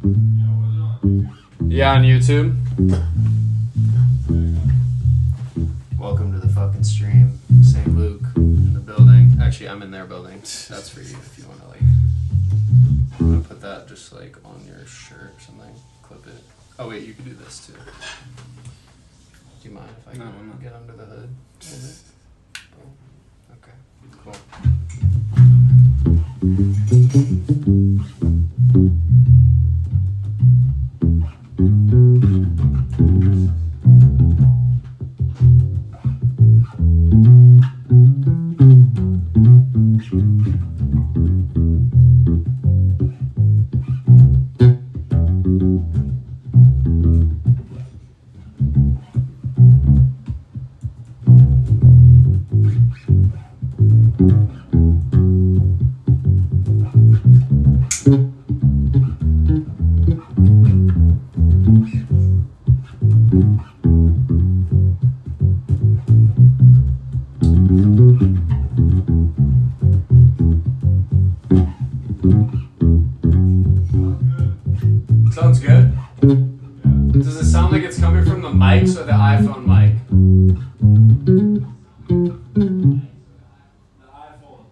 Yeah, on YouTube. Welcome to the fucking stream. St. Luke in the building. Actually, I'm in their building. That's for you if you want to, like, I'm gonna put that just, like, on your shirt or something. Clip it. Oh, wait, you can do this, too. Do you mind if I get under the hood a little bit? Oh, okay, cool. Sounds good? Does it sound like it's coming from the mics or the iPhone mic? The iPhone.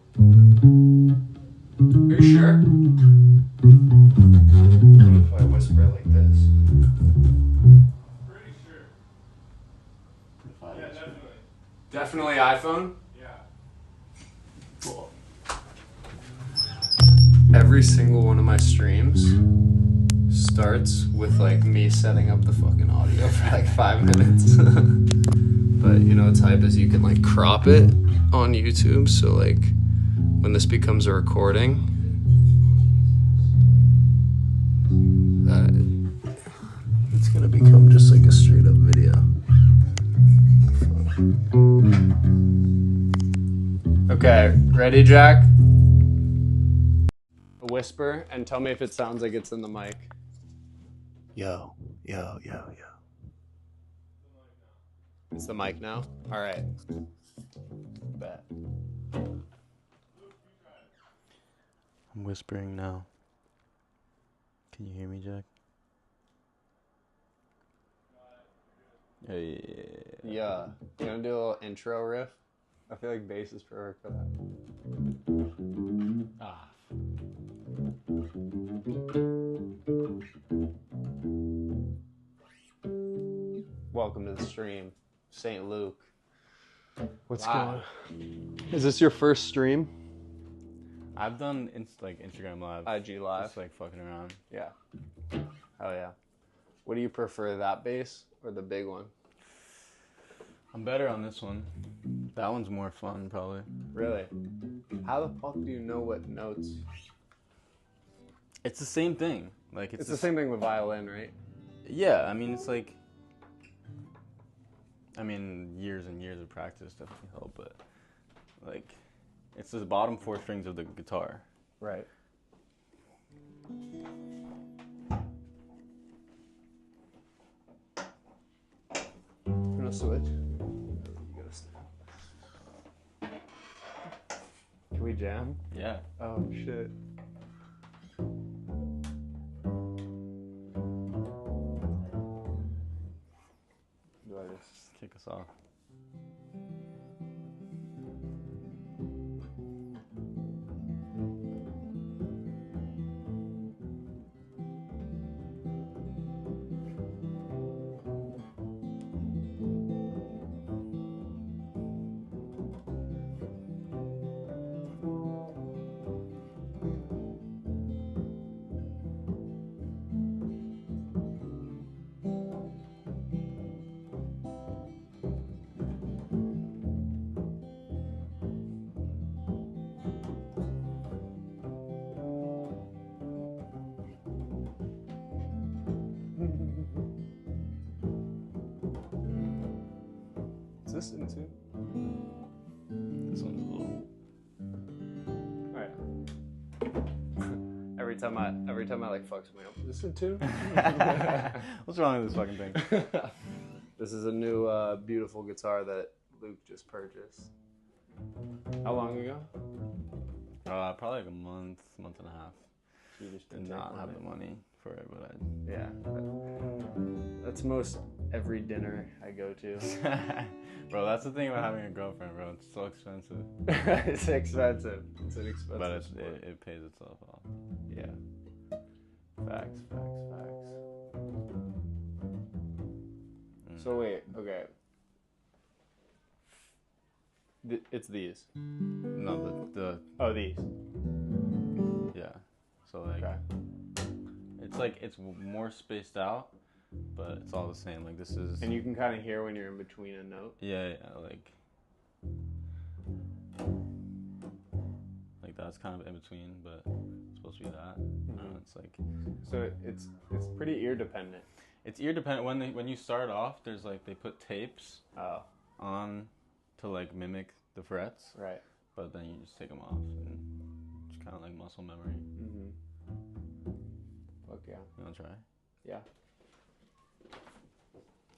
Are you sure? What if I whisper like this? Pretty sure. Yeah, definitely. Definitely iPhone? Yeah. Cool. Every single one of my streams starts with like me setting up the fucking audio for like 5 minutes. But you know what's hype is you can like crop it on YouTube, so like when this becomes a recording, it's gonna become just like a straight up video. Okay, ready, Jack? Whisper and tell me if it sounds like it's in the mic. Yo, yo, yo, yo. It's the mic now? All right. Bet. I'm whispering now. Can you hear me, Jack? Hey. Yeah. You gonna do a little intro riff? I feel like bass is perfect for that. Ah. Welcome to the stream, St. Luke. What's Wow. going on? Is this your first stream? I've done Instagram Live. IG Live? Just like fucking around. Yeah. Oh yeah. What do you prefer, that bass or the big one? I'm better on this one. That one's more fun, probably. Really? How the fuck do you know what notes? It's the same thing. Like It's the same thing with violin, right? Yeah, I mean, it's like. I mean, years and years of practice definitely help, but like, it's the bottom 4 strings of the guitar. Right. You wanna switch? Can we jam? Yeah. Oh shit. Do I just kick us off? Is this in tune? This one's a little. Alright. Every time I like fuck something up. Is this in tune? What's wrong with this fucking thing? This is a new beautiful guitar that Luke just purchased. How long ago? Probably like a month and a half. You just Did not have the money for it, but Yeah. That's most every dinner I go to. bro, that's the thing about having a girlfriend, bro. It's so expensive, It's expensive. It's an expensive but sport. it pays itself off. Yeah. Facts. So wait, okay. It's these. No, Oh, these. yeah. So like, Okay. it's like it's more spaced out, but it's all the same. Like this is. And you can kind of hear when you're in between a note. Yeah, like that's kind of in between, but it's supposed to be that. It's like So it's pretty ear dependent. it's ear dependent. When you start off, there's like they put tapes Oh, on to like mimic the frets, right. but then you just take them off and it's kind of like muscle memory. Fuck yeah. You wanna try? Yeah.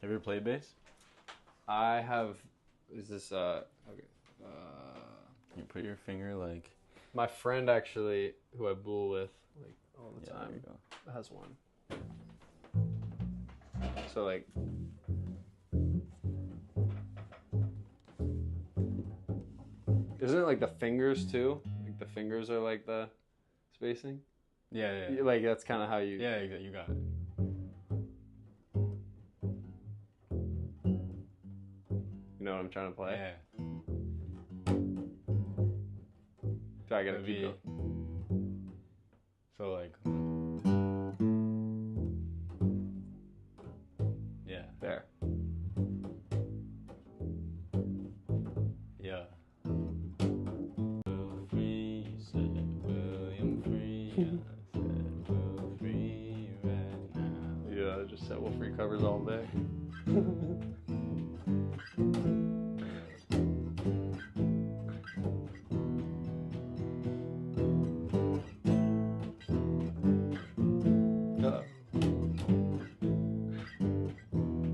Have you ever played bass? I have. Is this okay? You put your finger like. My friend actually, who I bool with like all the Yeah, there you time, go. has one. So like. Isn't it like the fingers too? Like the fingers are like the spacing. Yeah. Like that's kind of how you. Yeah, you got it. You know what I'm trying to play? Yeah. So I gotta The keep V. going. So like. Yeah. There. Yeah. Free, said William Free. I said we're free right now. Yeah, just set Will Free covers all day.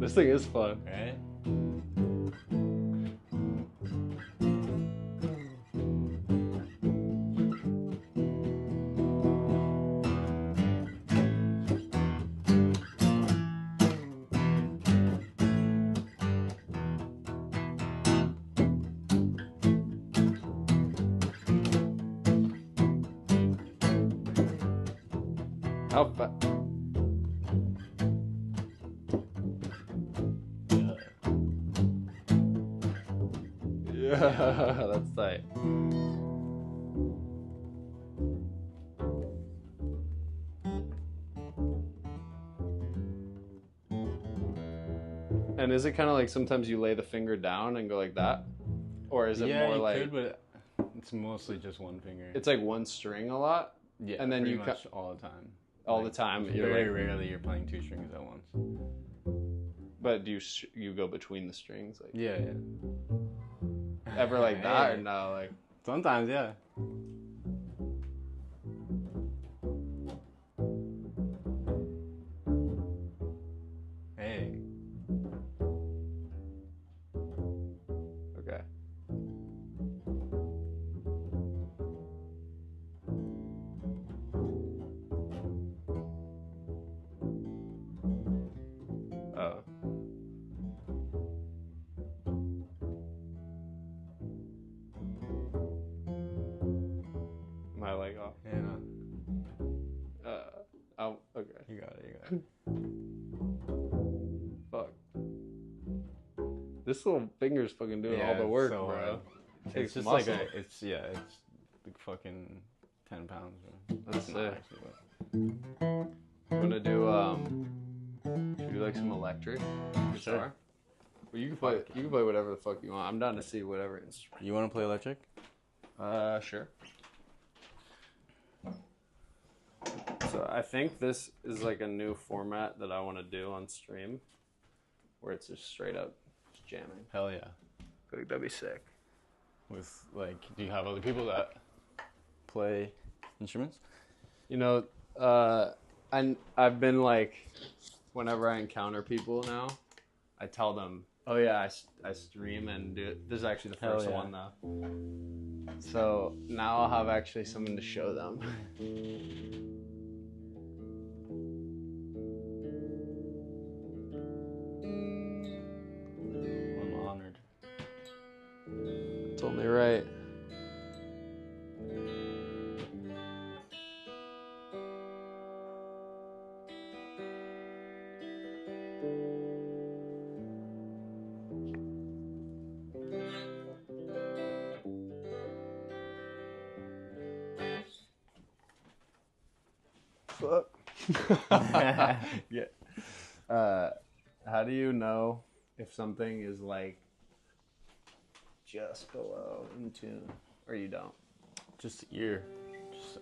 This thing is fun. Right? How fast? Yeah, that's tight. And is it kind of like sometimes you lay the finger down and go like that? Or is it Yeah, more you like could, but it's mostly just one finger. it's like one string a lot? Yeah, and then pretty you much all the time. All Like, the time. Very You're like, rarely you're playing two strings at once. but do you go between the strings? Like Yeah. ever like that or Hey. no? Like Sometimes, yeah. Hey. okay. Oh. Am I like off? Yeah, no. Oh, okay. You got it. Fuck. This little finger's fucking doing all the it's work, so bro. hard. Takes It's just muscle. like it's like fucking 10 pounds. Bro. That's It's not sick. actually, but I'm gonna do should we do like some electric guitar? Sure. Well, you can play whatever the fuck you want. I'm down to see whatever instrument. You want to play electric? Sure. So I think this is like a new format that I want to do on stream, where it's just straight up just jamming. Hell yeah. I think that'd be sick. With like, do you have other people that play instruments? You know, I've been like, whenever I encounter people now, I tell them, oh yeah, I stream and do it. This is actually the Hell first yeah. one though. So now I'll have actually something to show them. Yeah. How do you know if something is like just below in tune, or you don't? Just ear.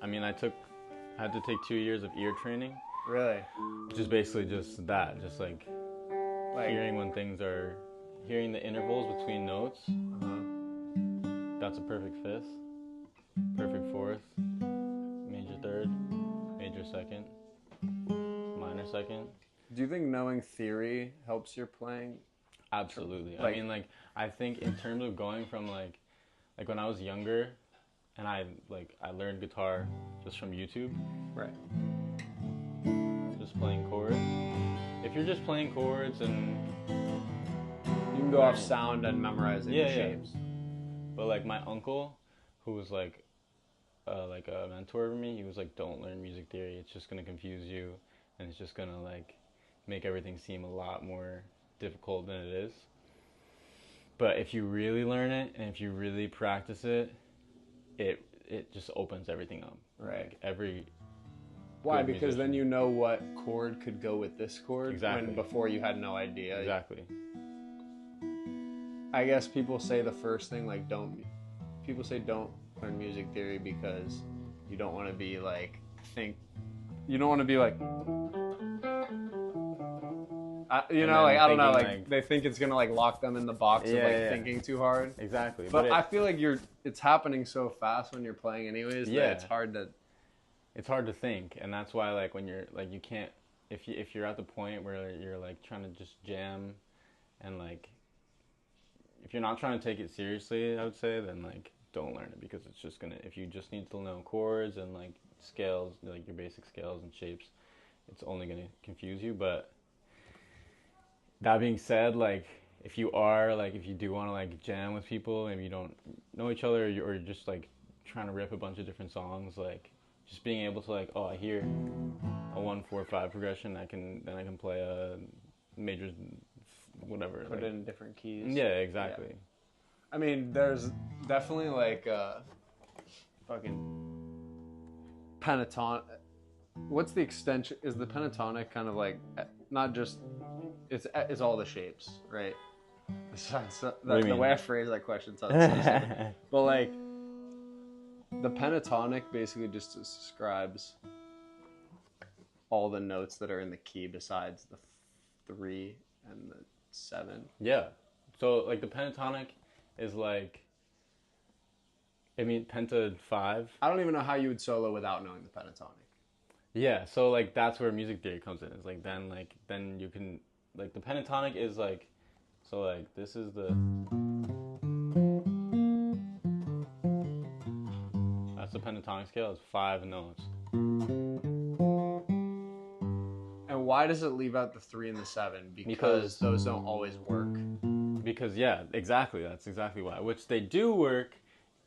I mean, I had to take 2 years of ear training, Really? which is basically just that, just like hearing when things are, hearing the intervals between notes. That's a perfect fifth, perfect fourth, major third, major second, minor second. Do you think knowing theory helps your playing? Absolutely. Like- I mean, like, I think in terms of going from like when I was younger, and I learned guitar just from YouTube, Right. just playing chords. If you're just playing chords and You can go off sound and memorize Yeah, yeah. shapes. But like my uncle, who was like a mentor of me, he was like, "Don't learn music theory. It's just gonna confuse you, and it's just gonna like make everything seem a lot more difficult than it is." But if you really learn it and if you really practice it, it just opens everything up. Right. Like every Why? good Because then musician. you know what chord could go with this chord. Exactly. When before you had no idea. Exactly. I guess people say the first thing like people say don't learn music theory because you don't want to be like you don't want to be like you know, like I don't know, like they think it's gonna like lock them in the box of like thinking too hard. Exactly. But I feel like it's happening so fast when you're playing anyways that it's hard to think, and that's why like when you're like you can't if you're at the point where you're like trying to just jam and like if you're not trying to take it seriously, I would say, then like don't learn it, because it's just gonna, if you just need to know chords and like scales, like your basic scales and shapes, it's only gonna confuse you. But that being said, like if you do want to like jam with people and you don't know each other, or you're just like trying to rip a bunch of different songs, like just being able to like, oh, I hear a 1-4-5 progression, then I can play a major whatever. Put it in different keys. Yeah, exactly. Yeah. I mean, there's definitely like fucking pentatonic. What's the extension? Is the pentatonic kind of like not just it's all the shapes, right? The way I phrase that question sounds so stupid. But like the pentatonic basically just describes all the notes that are in the key besides the 3 and the 7. Yeah. So like the pentatonic is like, I mean, penta 5. I don't even know how you would solo without knowing the pentatonic. Yeah, so like that's where music theory comes in. It's like then you can like the pentatonic is like, so like this is that's the pentatonic scale. It's 5 notes. And why does it leave out the 3 and the 7? Because those don't always work. Because yeah, exactly. That's exactly why. Which they do work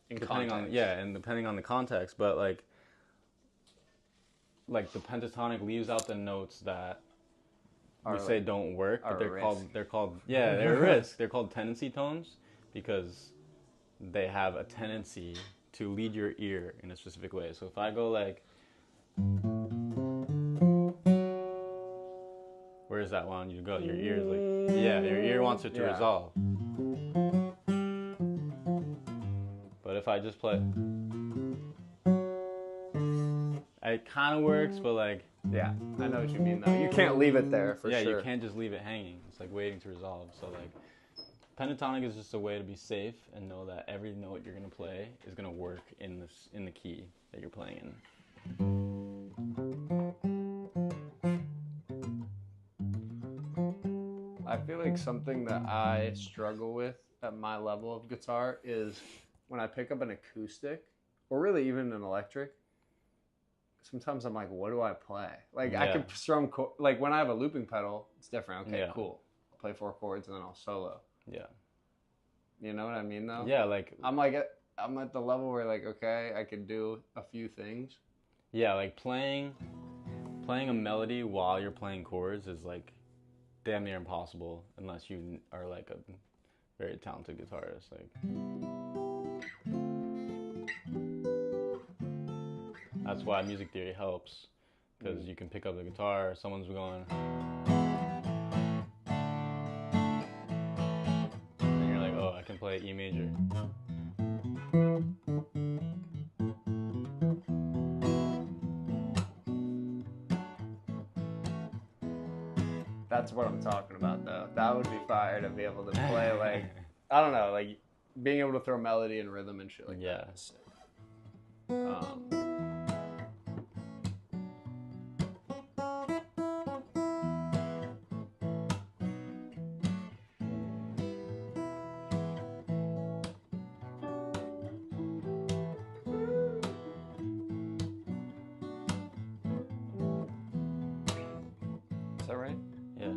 depending on the context. But like the pentatonic leaves out the notes that we say don't work, but they're called they're a risk. They're called tendency tones because they have a tendency to lead your ear in a specific way. So if I go like, where is that one? You go, your ear is like, your ear wants it to resolve. But if I just play, it kind of works, but like, yeah, I know what you mean though. You can't leave it there for sure. Yeah, you can't just leave it hanging. It's like waiting to resolve. So like, pentatonic is just a way to be safe and know that every note you're gonna play is gonna work in the key that you're playing in. I feel like something that I struggle with at my level of guitar is when I pick up an acoustic, or really even an electric. Sometimes I'm like, what do I play? Like I could strum like when I have a looping pedal, it's different. Okay, cool. I'll play 4 chords and then I'll solo. Yeah. You know what I mean though? Yeah, like I'm at the level where like, okay, I can do a few things. Yeah, like playing a melody while you're playing chords is like damn near impossible unless you are like a very talented guitarist. Like that's why music theory helps, because you can pick up the guitar. Someone's going, and you're like, oh, I can play E major. That's what I'm talking about, though. That would be fire to be able to play, like, I don't know, like, being able to throw melody and rhythm and shit like Yeah. that. Is sick. Is that right? Yeah.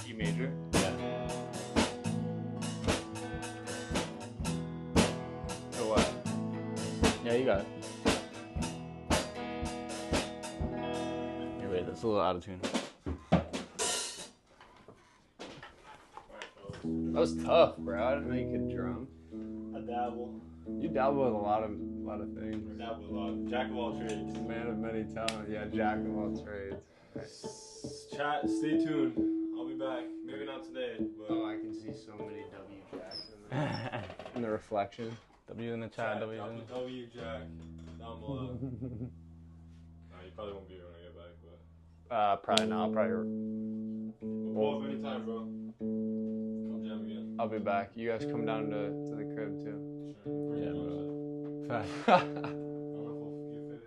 E major. Yeah. So what? Yeah, you got it. Hey, wait, that's a little out of tune. That was tough, bro. I didn't know you could drum. I dabble. You dabble with a lot of things. I dabble a lot. Jack of all trades. Man of many talents. Yeah, jack of all trades. Chat, stay tuned. I'll be back. Maybe not today, but Oh, I can see so many W jacks in there. In the reflection. W in the chat, W in the W Jack down below. You probably won't be here when I get back, but Probably not. we'll pull up anytime, bro. Come jam again. I'll be back. You guys come down to the crib too. Sure. Yeah, bro. I don't know if you fit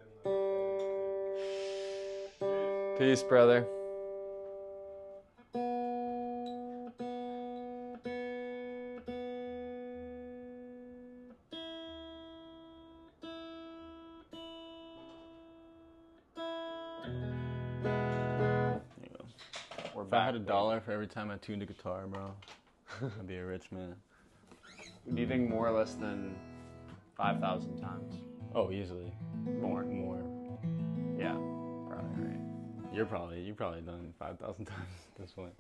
in. Peace, brother. We're If I had back. $1 for every time I tuned a guitar, bro, I'd be a rich man. Do you think more or less than 5,000 times. Oh, easily. More. Yeah, probably right. You've probably done 5,000 times at this point.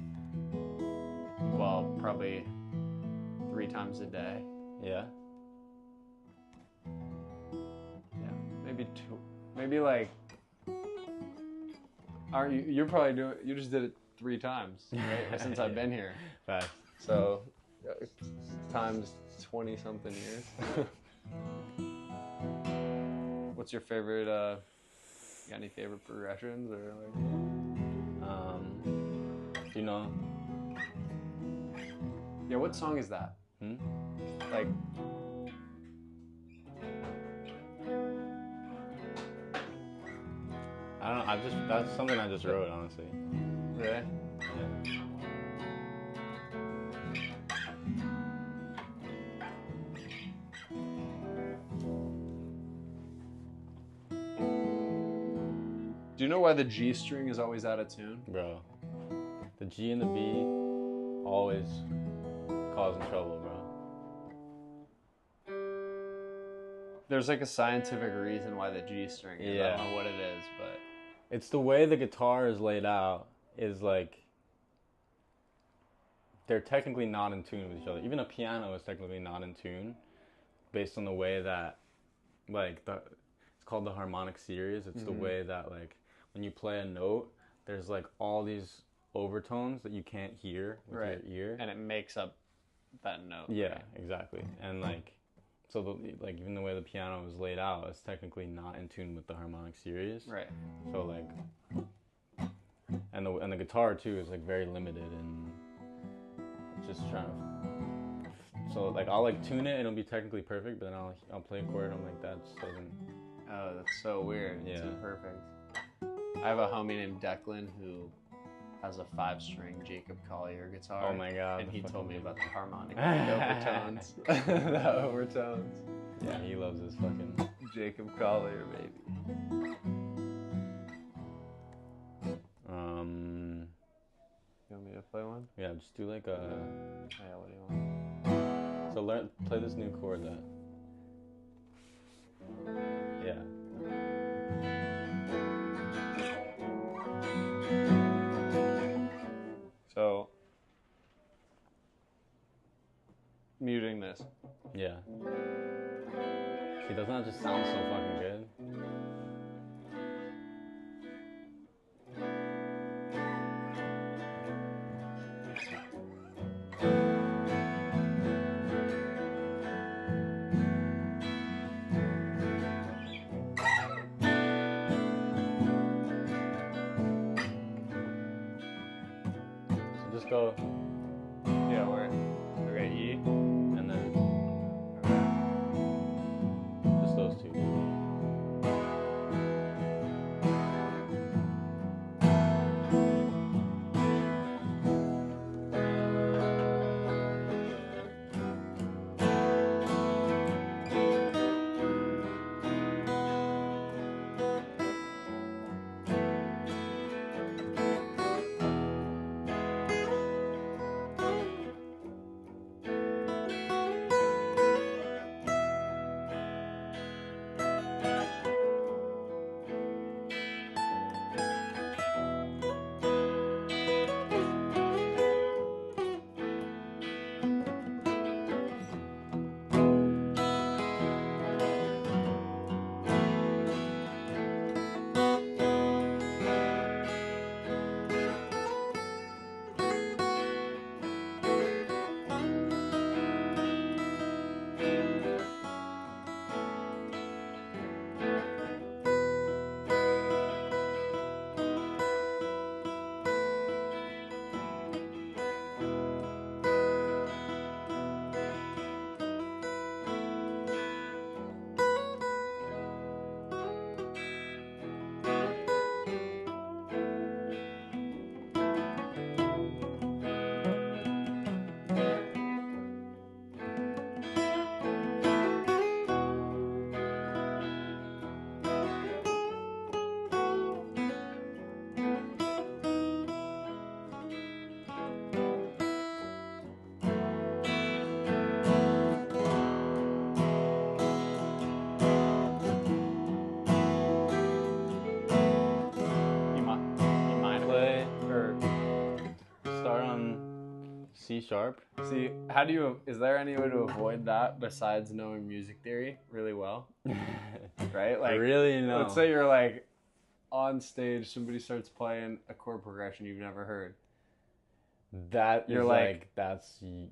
Well, probably 3 times a day. Yeah. Yeah, maybe 2. Maybe like. Aren't you? You're probably doing. You just did it 3 times, right? Since I've been here. Fast. So, times 20 something years. What's your favorite? You got any favorite progressions or like? You know. Yeah, what song is that? Like. I don't know. That's something I just wrote, honestly. Really? Yeah. Do you know why the G string is always out of tune? Bro. The G and the B always causing trouble, bro. There's like a scientific reason why the G string is. I Yeah. don't know what it is, but It's the way the guitar is laid out is like they're technically not in tune with each other. Even a piano is technically not in tune based on the way that like it's called the harmonic series. It's the way that like when you play a note, there's like all these overtones that you can't hear with Right. your ear. and it makes up that note. Yeah, right? exactly. And like so like even the way the piano is laid out, it's technically not in tune with the harmonic series. Right. So like, and the guitar too is like very limited and just trying to. So like I'll like tune it and it'll be technically perfect, but then I'll play a chord and I'm like that just doesn't. Oh, that's so weird. It's Yeah. imperfect. I have a homie named Declan who has a 5-string Jacob Collier guitar. Oh my god. And he the told me fucking- about the harmonic overtones. The overtones. Yeah, he loves his fucking. Jacob Collier, baby. You want me to play one? Yeah, just do like a. Yeah, what do you want? So play this new chord that. Yeah. So, muting this. Yeah. See, doesn't that just sound so fucking good? So just go Yeah, we're okay. E. and then just those two. C sharp. See, is there any way to avoid that besides knowing music theory really well? Right? Like, really no. let's say you're like on stage, somebody starts playing a chord progression you've never heard. That You're is like, that's yeah.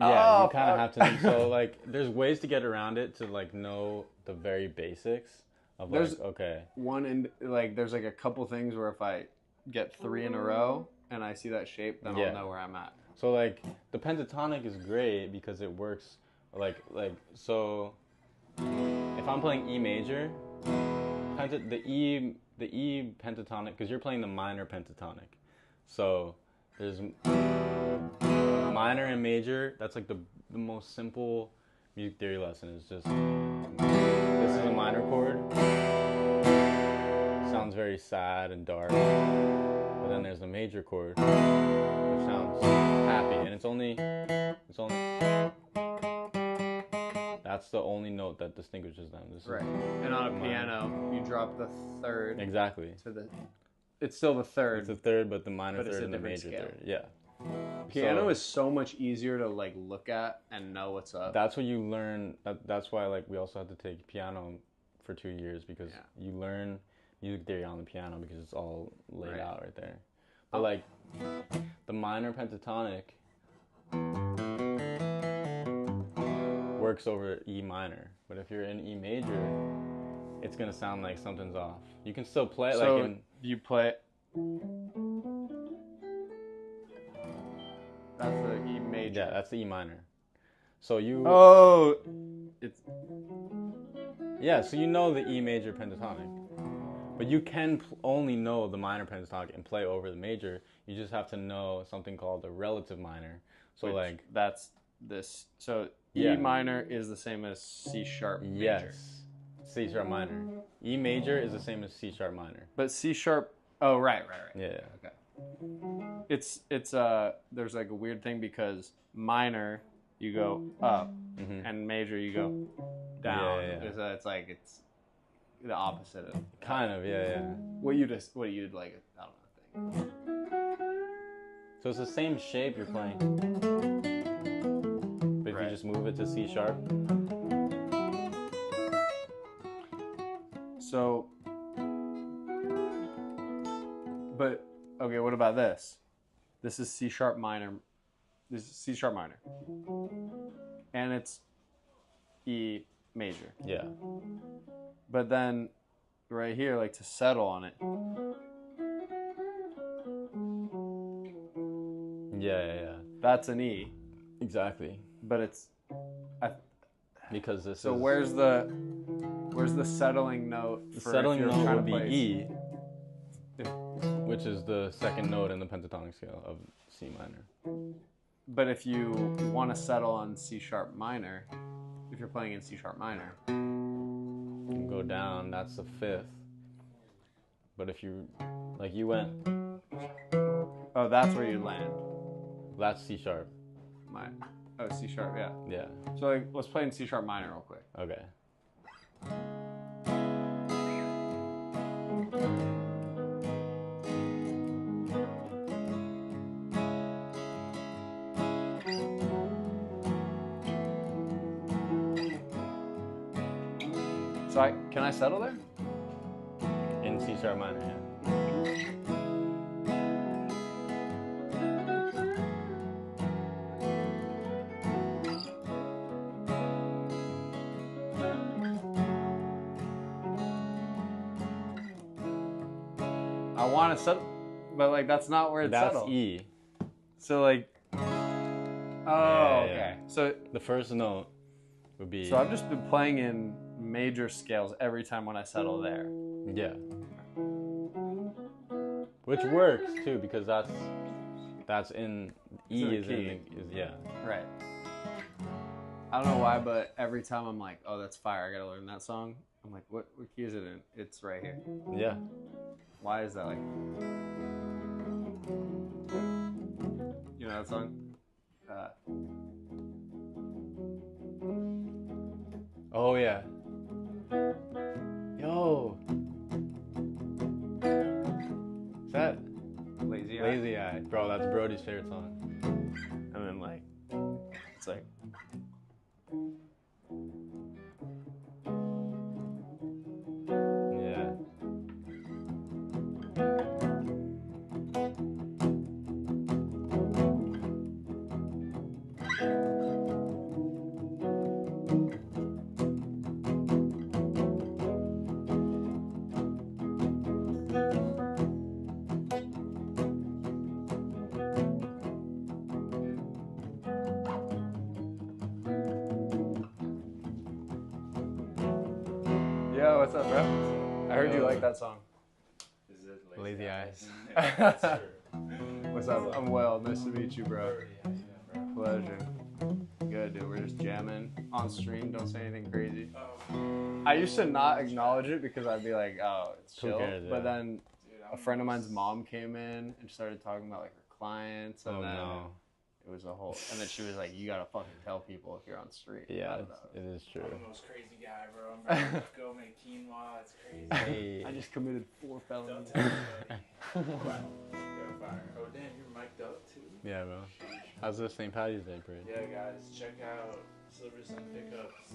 Oh, You kind of fuck. have to. So like, there's ways to get around it to like know the very basics of like There's- okay. There's like a couple things where if I get 3 in a row and I see that shape, then Yeah. I'll know where I'm at. So like the pentatonic is great because it works like so. If I'm playing E major, the E pentatonic because you're playing the minor pentatonic, so there's minor and major. That's like the most simple music theory lesson. Is just this is a minor chord. Sounds very sad and dark, but then there's a major chord which sounds happy, and it's only that's the only note that distinguishes them. This is Right. And on a minor. piano, you drop the third Exactly. to the. It's still the third. It's the third, but the minor But it's third a and the different major scale. third. Yeah. Piano So- is so much easier to like look at and know what's up. That's what you learn. That's why like we also had to take piano for 2 years because Yeah. you learn music theory on the piano because it's all laid Right. out right there. But like the minor pentatonic works over E minor, but if you're in E major, it's gonna sound like something's off. You can still play it So like in you play. That's the E major. yeah, that's the E minor. So you Oh, it's yeah, so you know the E major pentatonic. But you can only know the minor pentatonic and play over the major. You just have to know something called the relative minor. So which- like that's this. So Yeah. E minor is the same as C sharp major. yes, C sharp minor. E major is the same as C sharp minor. But C sharp. Oh right. Yeah. Okay. It's there's like a weird thing because minor you go up Mhm. and major you go down. Yeah. So it's like it's the opposite of Kind of, yeah. what you'd like. I don't know. Think. So it's the same shape you're playing. But if Right. you just move it to C sharp, So, but okay, what about this? This is C sharp minor. This is C sharp minor, and it's E major. yeah. But then, right here, like to settle on it, Yeah. that's an E, Exactly. but it's. Because this So is where's the settling note? the for settling if you're note trying would to be play- E, which is the second note in the pentatonic scale of C minor. But if you want to settle on C sharp minor, if you're playing in C sharp minor, You go down, that's the fifth. But if you, like you went, oh, that's where you land. that's C sharp. C sharp, yeah. Yeah. So like, let's play in C sharp minor real quick. Okay. So can I settle there? In C sharp minor, yeah. I want to settle, but like that's not where it's That's settled. E. So like, oh, Yeah. okay. So The first note would be I've just been playing in major scales every time when I settle there. yeah. Which works too because that's in E in the is key. in the, is yeah. Right. I don't know why, but every time I'm like, oh, that's fire. I gotta learn that song. I'm like, what key is it in? It's right here. Yeah. Why is that like? You know that song? Oh yeah. Yo. Is that Lazy Eye. Lazy Eye? Bro, that's Brody's favorite song. And then What's up, bro? I heard you like that song. Is it Lazy Eyes. That's true. What's up? I'm well. Nice to meet you, bro. Yeah, bro. Pleasure. Good, dude. We're just jamming on stream. Don't say anything crazy. Oh, I used to not acknowledge it because I'd be like, oh, it's Who chill. cares, But yeah. then dude, a friend of mine's mom came in and started talking about like her clients, and Oh then no. it was a whole. And then she was like, you gotta fucking tell people if you're on stream. Yeah, And, it is true. I'm the most crazy guy, bro. I'm ready to go make quinoa. It's crazy. Hey. I just committed 4 Don't felonies. tell anybody. Wow. Go fire. Oh, damn, you're mic'd up too? Yeah, bro. How's the St. Patty's Day parade? Yeah, guys, check out Silver Sun Pickups.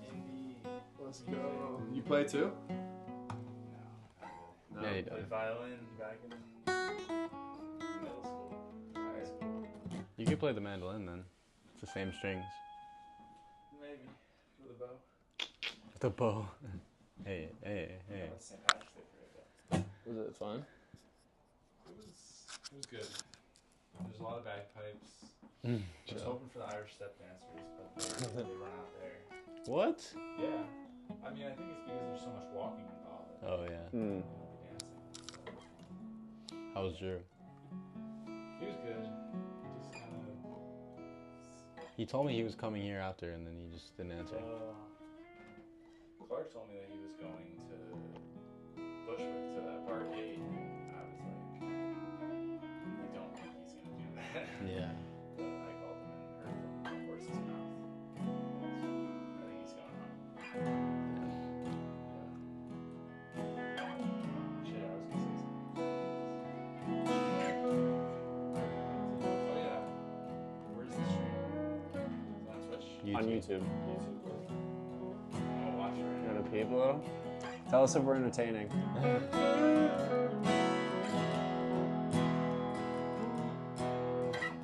Indie. Let's go. You play too? No, not really. Yeah, he Played does. violin back in middle school, high school. You could play the mandolin then. It's the same strings. Maybe. With a bow. The bow. Hey. St. Patrick's Day parade, Was it fun? though. It was good. There's a lot of bagpipes. I was Chill. hoping for the Irish step dancers, but they run out there. What? Yeah. I mean, I think it's because there's so much walking involved. Oh yeah. They won't be dancing. So. How was Drew? He was good. Just kind of. He told me he was coming here after, and then he just didn't answer. Clark told me that he was going to Bushwick to that barcade, and I was like, I don't think he's gonna do that. Yeah. But I called him and heard from the horse's mouth. I think he's going home. Yeah. Shit, I was gonna say something. Oh yeah. Where's the stream? Is it on Twitch? On YouTube. YouTube. I'll watch it right You now. want to peep, Lil? Tell us if we're entertaining.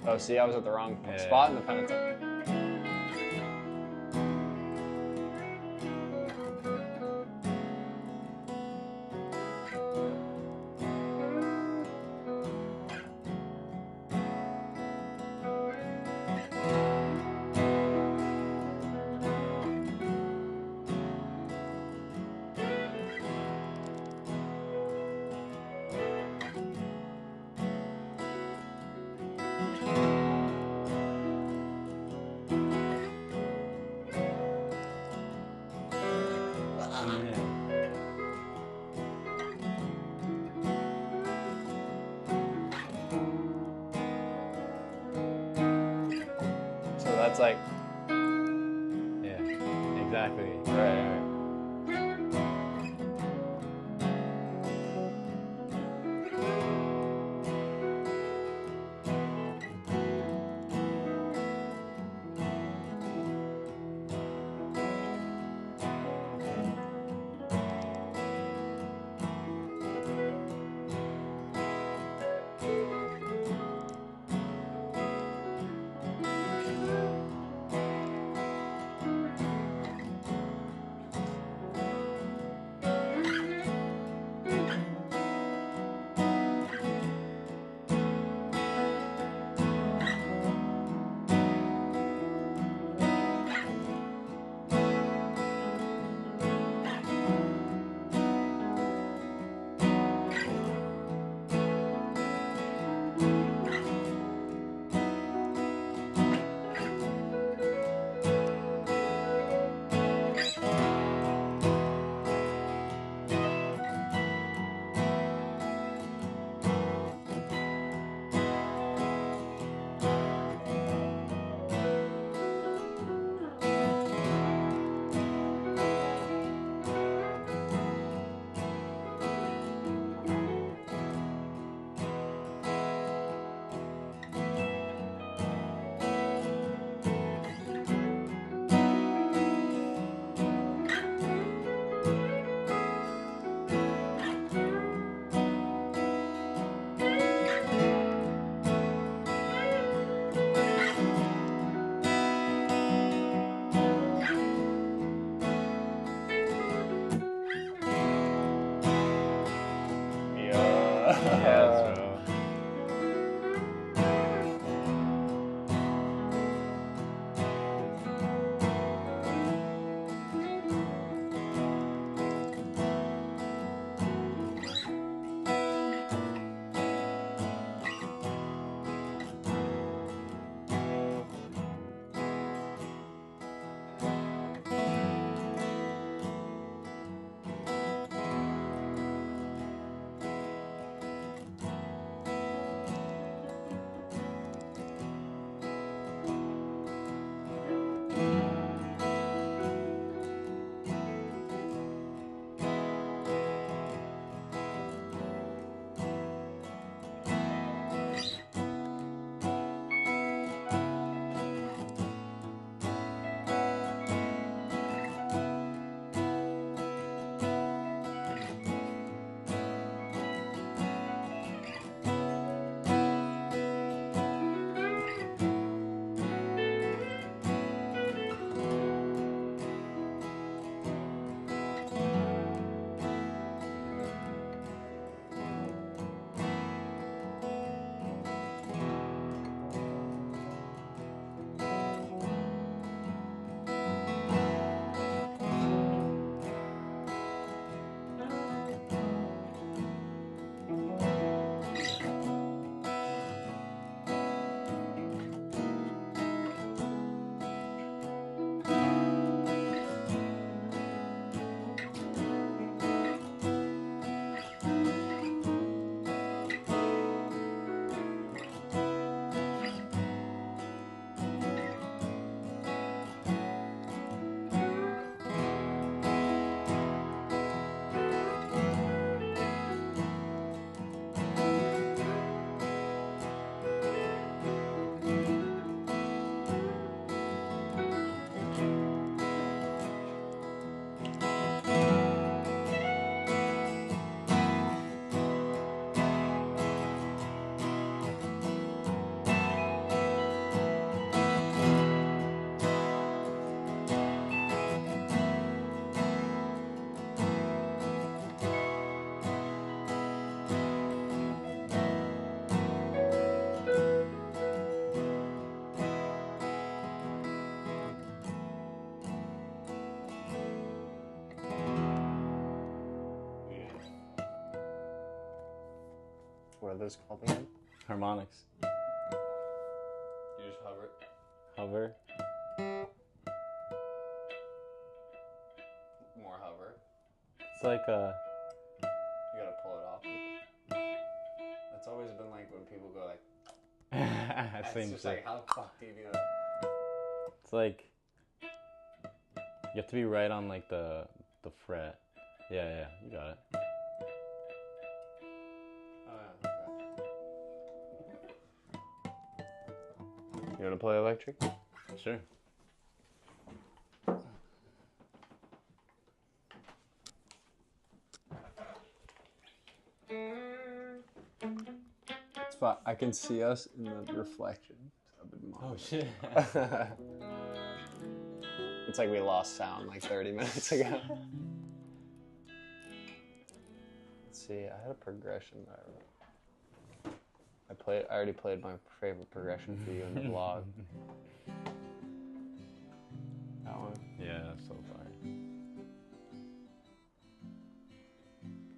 Oh, see, I was at the wrong Yeah. spot in the penitent. So that's like, Yeah. Exactly. right. What are those called again? Harmonics. You just hover. Hover. More hover. It's like You gotta pull it off. That's always been like when people go like. It's same just shit. like, how the fuck do you do that? It's like you have to be right on like the fret. Yeah, you got it. Oh yeah. You want to play electric? Sure. It's fine. I can see us in the reflection. Oh shit. It's like we lost sound like 30 minutes ago. Let's see. I had a progression that I wrote. I already played my favorite progression for you in the vlog. That one. Yeah, that's so fire.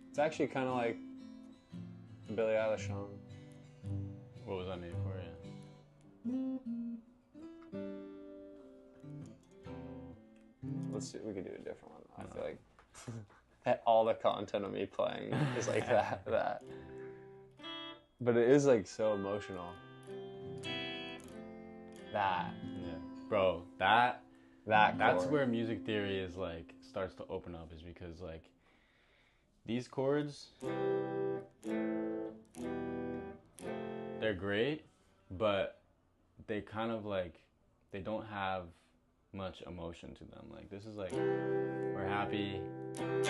It's actually kind of like the Billie Eilish song. What was that made for you? Let's see. We could do a different one. I feel like that all the content of me playing is like that. But it is like so emotional. That. Yeah. Bro, that's chord. where music theory is like starts to open up, is because like these chords, they're great, but they kind of like they don't have much emotion to them. Like this is like we're happy, we're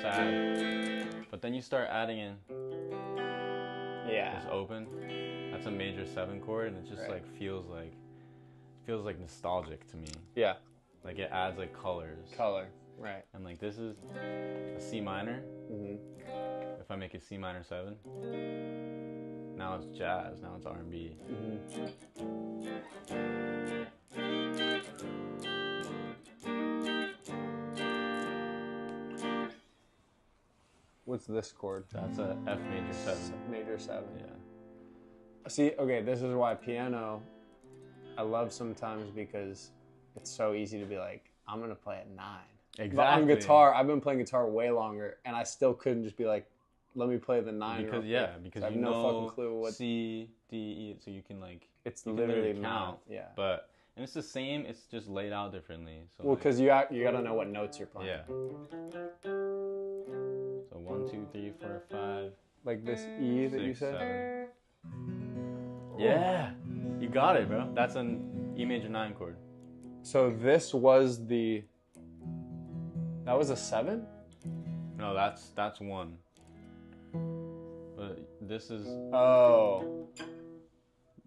sad, but then you start adding in this open. That's a major 7 chord, and it just like feels like nostalgic to me. Yeah. Like it adds like colors. Color. Right. And like this is a C minor. Mm-hmm. If I make it C minor 7, now it's jazz. Now it's R&B. What's this chord? That's a F major 7. Major 7. Yeah. See, okay, this is why piano I love sometimes, because it's so easy to be like, I'm going to play at 9. Exactly. But on guitar, I've been playing guitar way longer, and I still couldn't just be like, let me play the 9. Because I have you no know fucking clue what C, D, E, so you can like it's you can literally count. math. Yeah. But and it's the same. It's just laid out differently. So Well, like, because you got to know what notes you're playing. yeah. So 1, 2, 3, 4, 5. Like this E that 6, you said. 7. Yeah, you got it, bro. That's an E major 9 chord. So this was that was a 7? No, that's 1. But this is Oh.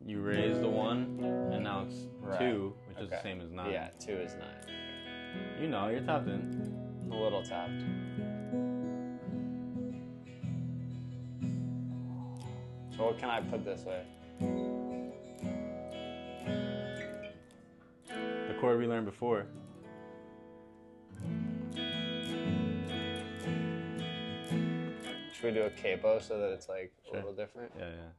you raise the 1, and now it's Right. 2, which is the Okay. same as 9. Yeah, 2 is 9. You know, you're tapped in. A little tapped. So what can I put this way? The chord we learned before. Should we do a capo so that it's like Sure. a little different? Yeah.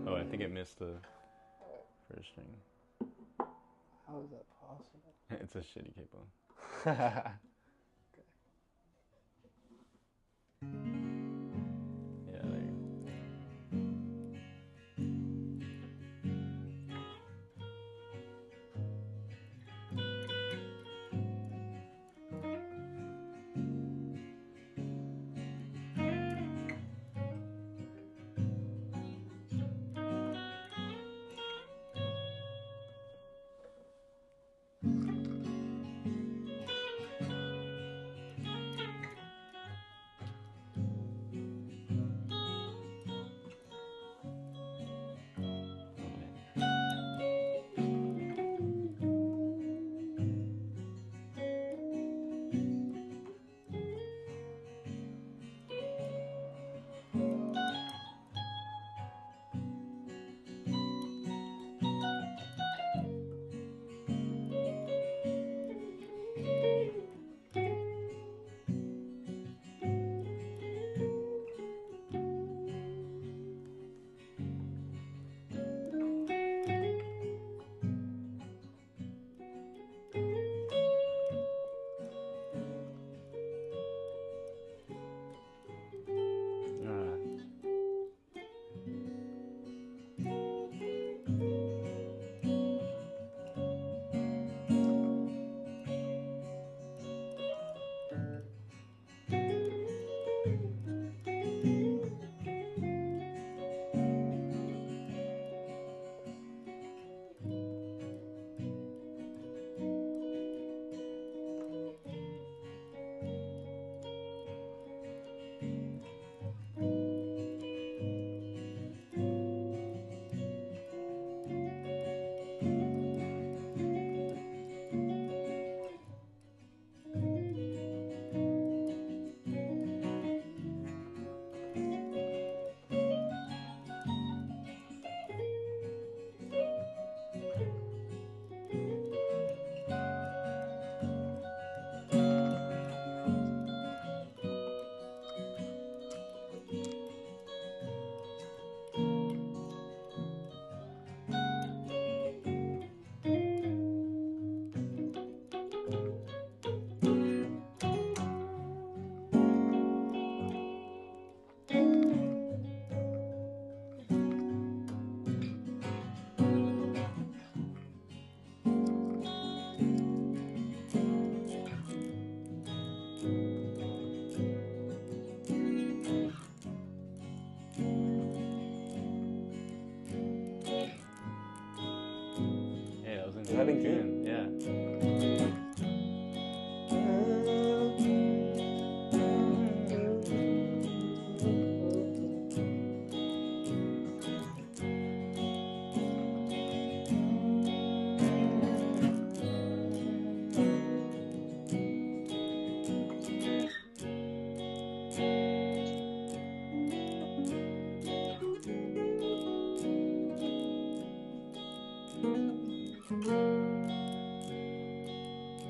Oh, I think it missed the first string. How is that possible? It's a shitty capo. Yeah, there you go.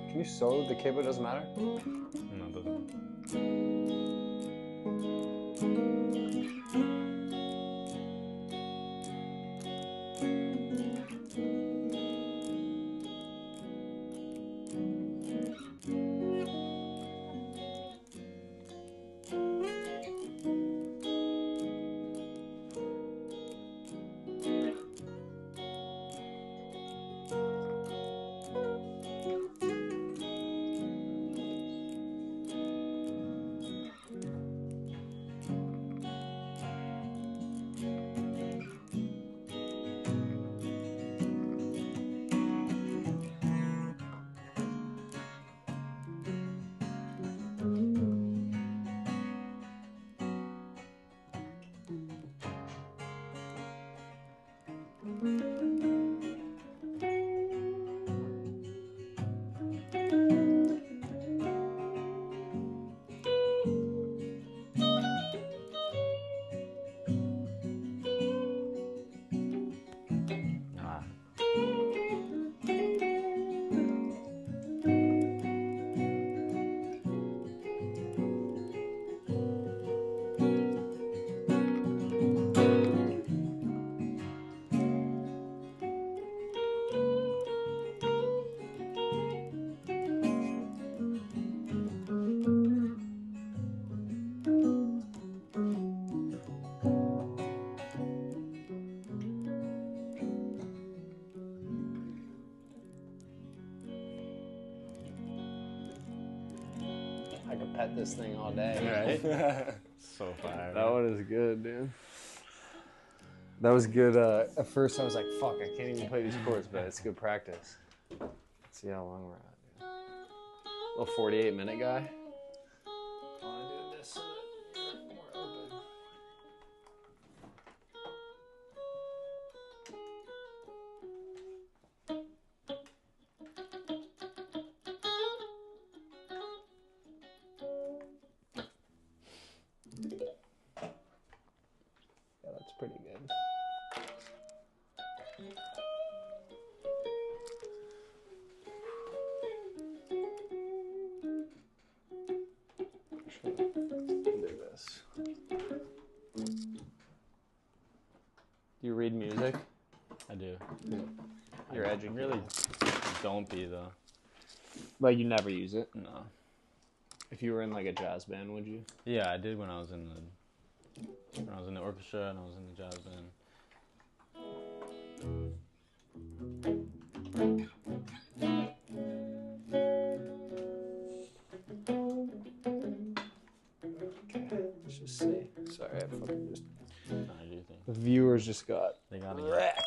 Can you solo the capo? Doesn't matter. No, it doesn't. Ah. I could pet this thing all day. Right? So fire. That one is good, dude. That was good. At first, I was like, "Fuck, I can't even play these chords," but it's good practice. Let's see how long we're at. Dude. Little 48-minute guy. I want to do this so that you're more open. Yeah, that's pretty good. Do this. Do you read music? I do. You're I educated. really don't be though. Like you never use it. No. If you were in like a jazz band, would you? Yeah, I did when I was in the orchestra and I was in the jazz band. Let's just see. Sorry, I fucking just. No, I do think The viewers just got they gotta get. wrecked.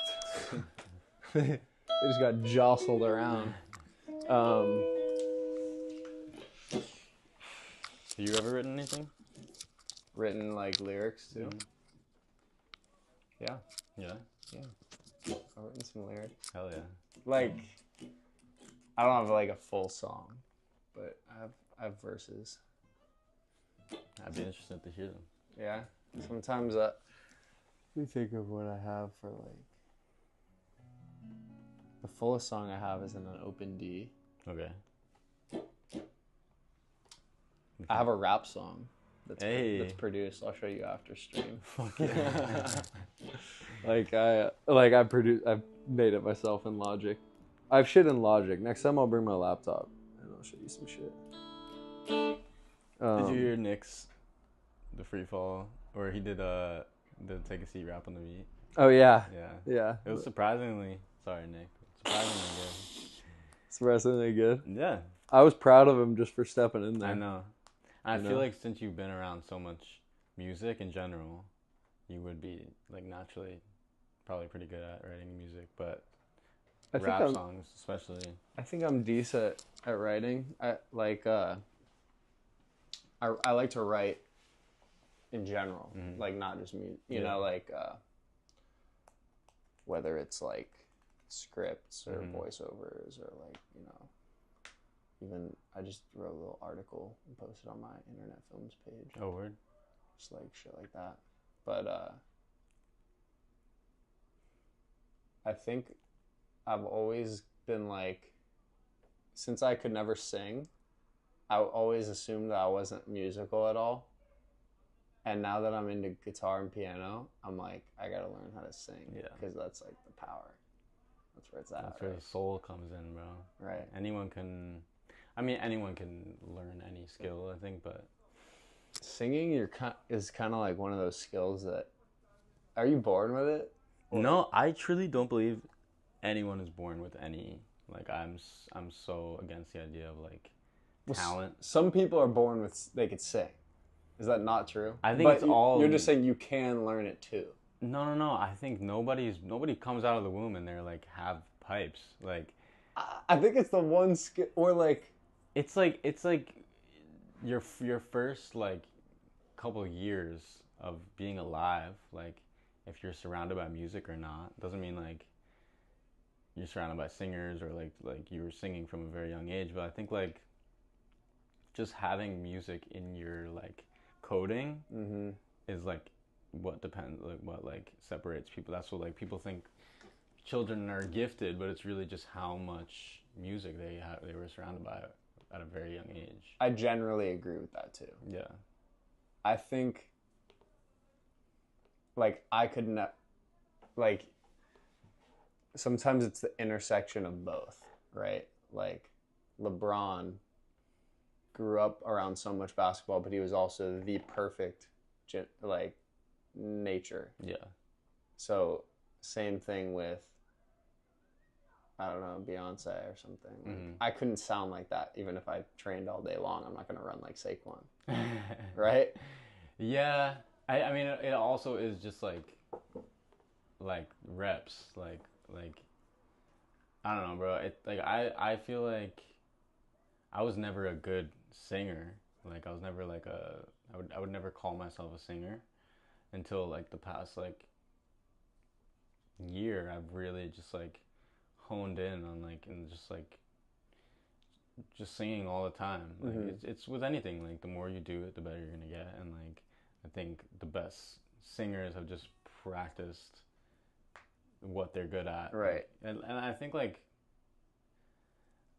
They just got jostled around. Have you ever written anything? Written like lyrics too. Mhm. Yeah, Yeah. I've written some lyrics. Hell yeah. Like, I don't have like a full song, but I have verses. I'd be interested to hear them. Yeah. Sometimes let me think of what I have for like. The fullest song I have is in an open D. Okay. I have a rap song that's, Hey. that's produced. I'll show you after stream. Fuck yeah. I've made it myself in Logic. I have shit in Logic. Next time I'll bring my laptop and I'll show you some shit. Did you hear Nick's the free fall where he did the take a seat rap on the beat? Oh yeah, Yeah. yeah. It was surprisingly sorry, Nick. Surprisingly Surprisingly good. good. Yeah. I was proud of him just for stepping in there. I know. And I You feel know? like since you've been around so much music in general, you would be like naturally probably pretty good at writing music, but I think rap I'm- songs, especially. I think I'm decent at writing. I like I like to write in general, like not just me. You know, like whether it's like scripts or voiceovers or like, you know, even I just wrote a little article and posted on my Internet Films page. Oh, word. Just like shit like that. But I think I've always been like, since I could never sing, I always assumed that I wasn't musical at all. And now that I'm into guitar and piano, I'm like, I gotta learn how to sing. Yeah. Because that's like the power. That's where it's at. That's where the soul comes in, bro. Right. Anyone can learn any skill, I think, but Singing is kind of like one of those skills that, are you born with it? no, I truly don't believe anyone is born with any. Like, I'm so against the idea of like talent. Some people are born with, they could sing. Is that not true? I think But it's all. You're just saying you can learn it too. No. I think nobody comes out of the womb and they're like have pipes. Like, I think it's the one skill, or like, it's like your first like couple years of being alive. Like, if you're surrounded by music or not, doesn't mean like you're surrounded by singers or like you were singing from a very young age. But I think like just having music in your like coding is like what separates people. That's what like people think children are gifted, but it's really just how much music they were surrounded by at a very young age. I generally agree with that too. Yeah. I think, like, I could not, like, sometimes it's the intersection of both, right? Like, LeBron grew up around so much basketball, but he was also the perfect, like, nature. Yeah. So, same thing with, I don't know, Beyonce or something. Like, I couldn't sound like that even if I trained all day long. I'm not going to run like Saquon. Right? Yeah. I mean, it also is just like reps. Like I don't know, bro. I feel like I was never a good singer. Like, I was never like I would never call myself a singer until like the past like year. I've really just like honed in on like, and just singing all the time. Like, it's with anything, like the more you do it, the better you're gonna get. And like, I think the best singers have just practiced what they're good at. Right. And I think like,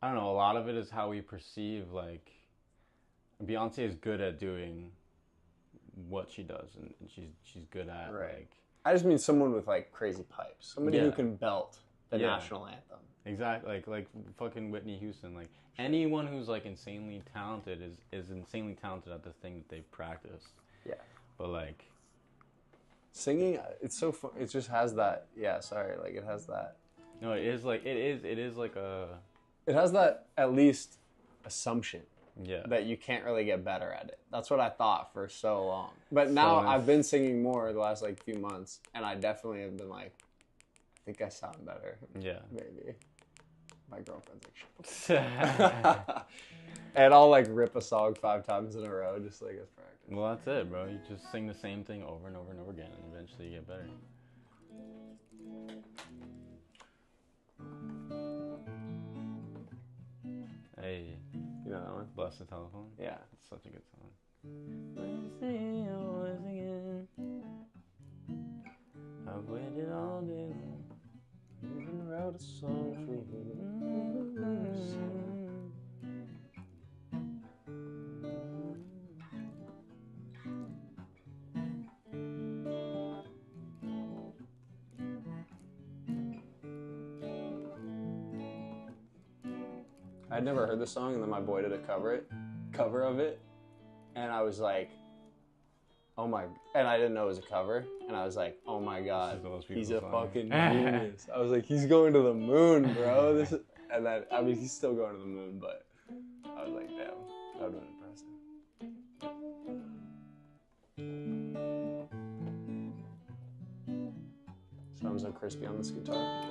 I don't know, a lot of it is how we perceive, like, Beyonce is good at doing what she does, and she's good at like, I just mean someone with like crazy pipes. Somebody Yeah. who can belt the Yeah. national anthem. exactly like fucking Whitney Houston. Like, anyone who's like insanely talented is insanely talented at the thing that they've practiced. Yeah. But like, Singing, it's so fun. It just has that, like it has that. no, it is like a, It has that, at least, assumption yeah. that you can't really get better at it. That's what I thought for so long. But now So- I've been singing more the last like few months, and I definitely have been like, I think I sound better. Yeah. Maybe. My girlfriend's like, shut and I'll like rip a song 5 times in a row just like as practice. Well, that's it, bro. You just sing the same thing over and over and over again, and eventually you get better. Hey, You know that one? Bless the Telephone. Yeah. It's such a good song. I've waited all day long. Even wrote a song for you. I'd never heard the song, and then my boy did a cover of it, and I was like, oh my, and I didn't know it was a cover, and I was like, oh my god, This is the most he's a beautiful song. fucking genius. I was like, he's going to the moon, bro. This is, and then, I mean, he's still going to the moon, but I was like, damn, that would have been impressive. Sounds so crispy on this guitar.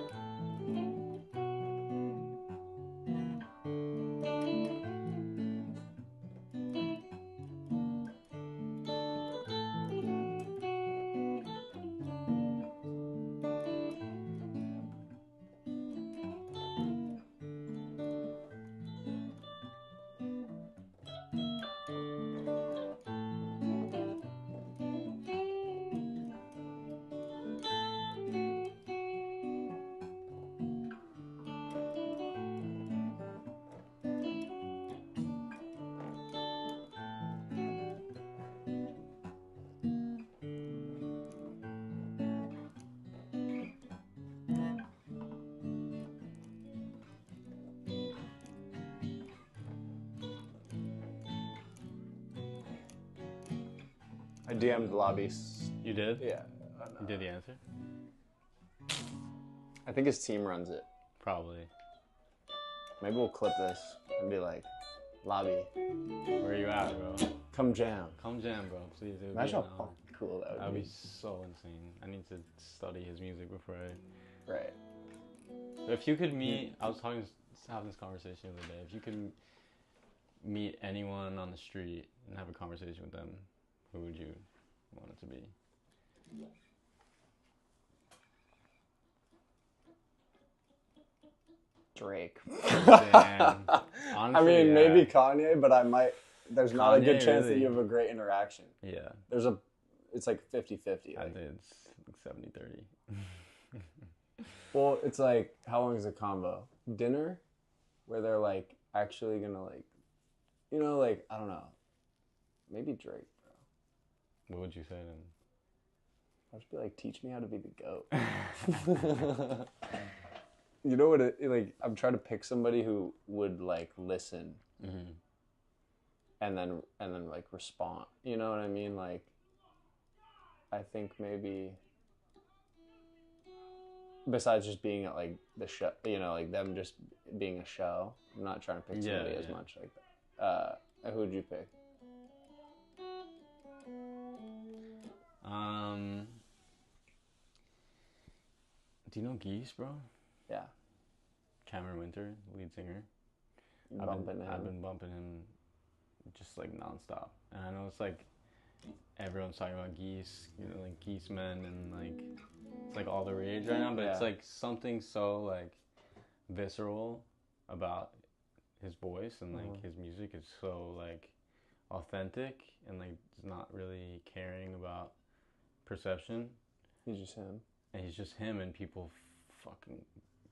I DM'd Lobby. You did? Yeah. You did the answer? I think his team runs it. Probably. Maybe we'll clip this and be like, Lobby, Where are you at, bro? come jam. Come jam, bro. Please. It would Imagine be how an honor. fucking cool that That would would be. be so insane. I need to study his music before I... Right. If you could meet... I was having this conversation the other day. If you could meet anyone on the street and have a conversation with them, who would you want it to be? Drake. Damn. I Honestly, mean, yeah. maybe Kanye, but I might. There's not a good Kanye, chance that really? you have a great interaction. Yeah. It's like 50-50. I Like, think it's like 70-30. well, it's like, how long is a combo? Dinner? Where they're like actually gonna like, like, I don't know. Maybe Drake, bro. What would you say then? I'll just be like, teach me how to be the GOAT. You know what? Like, I'm trying to pick somebody who would like listen, Mm-hmm. and then like respond. You know what I mean? Like, I think maybe besides just being at like the show, like them just being a show. I'm not trying to pick somebody as much like that. Who would you pick? Do you know Geese, bro? Yeah, Cameron Winter, lead singer. bumping him. I've been bumping him just like nonstop. And I know it's like everyone's talking about Geese, like Geese Men, and like it's like all the rage right now, but it's Yeah. like something so like visceral about his voice and like his music is so like authentic and like it's not really caring about perception. He's just him. And he's just him, and people fucking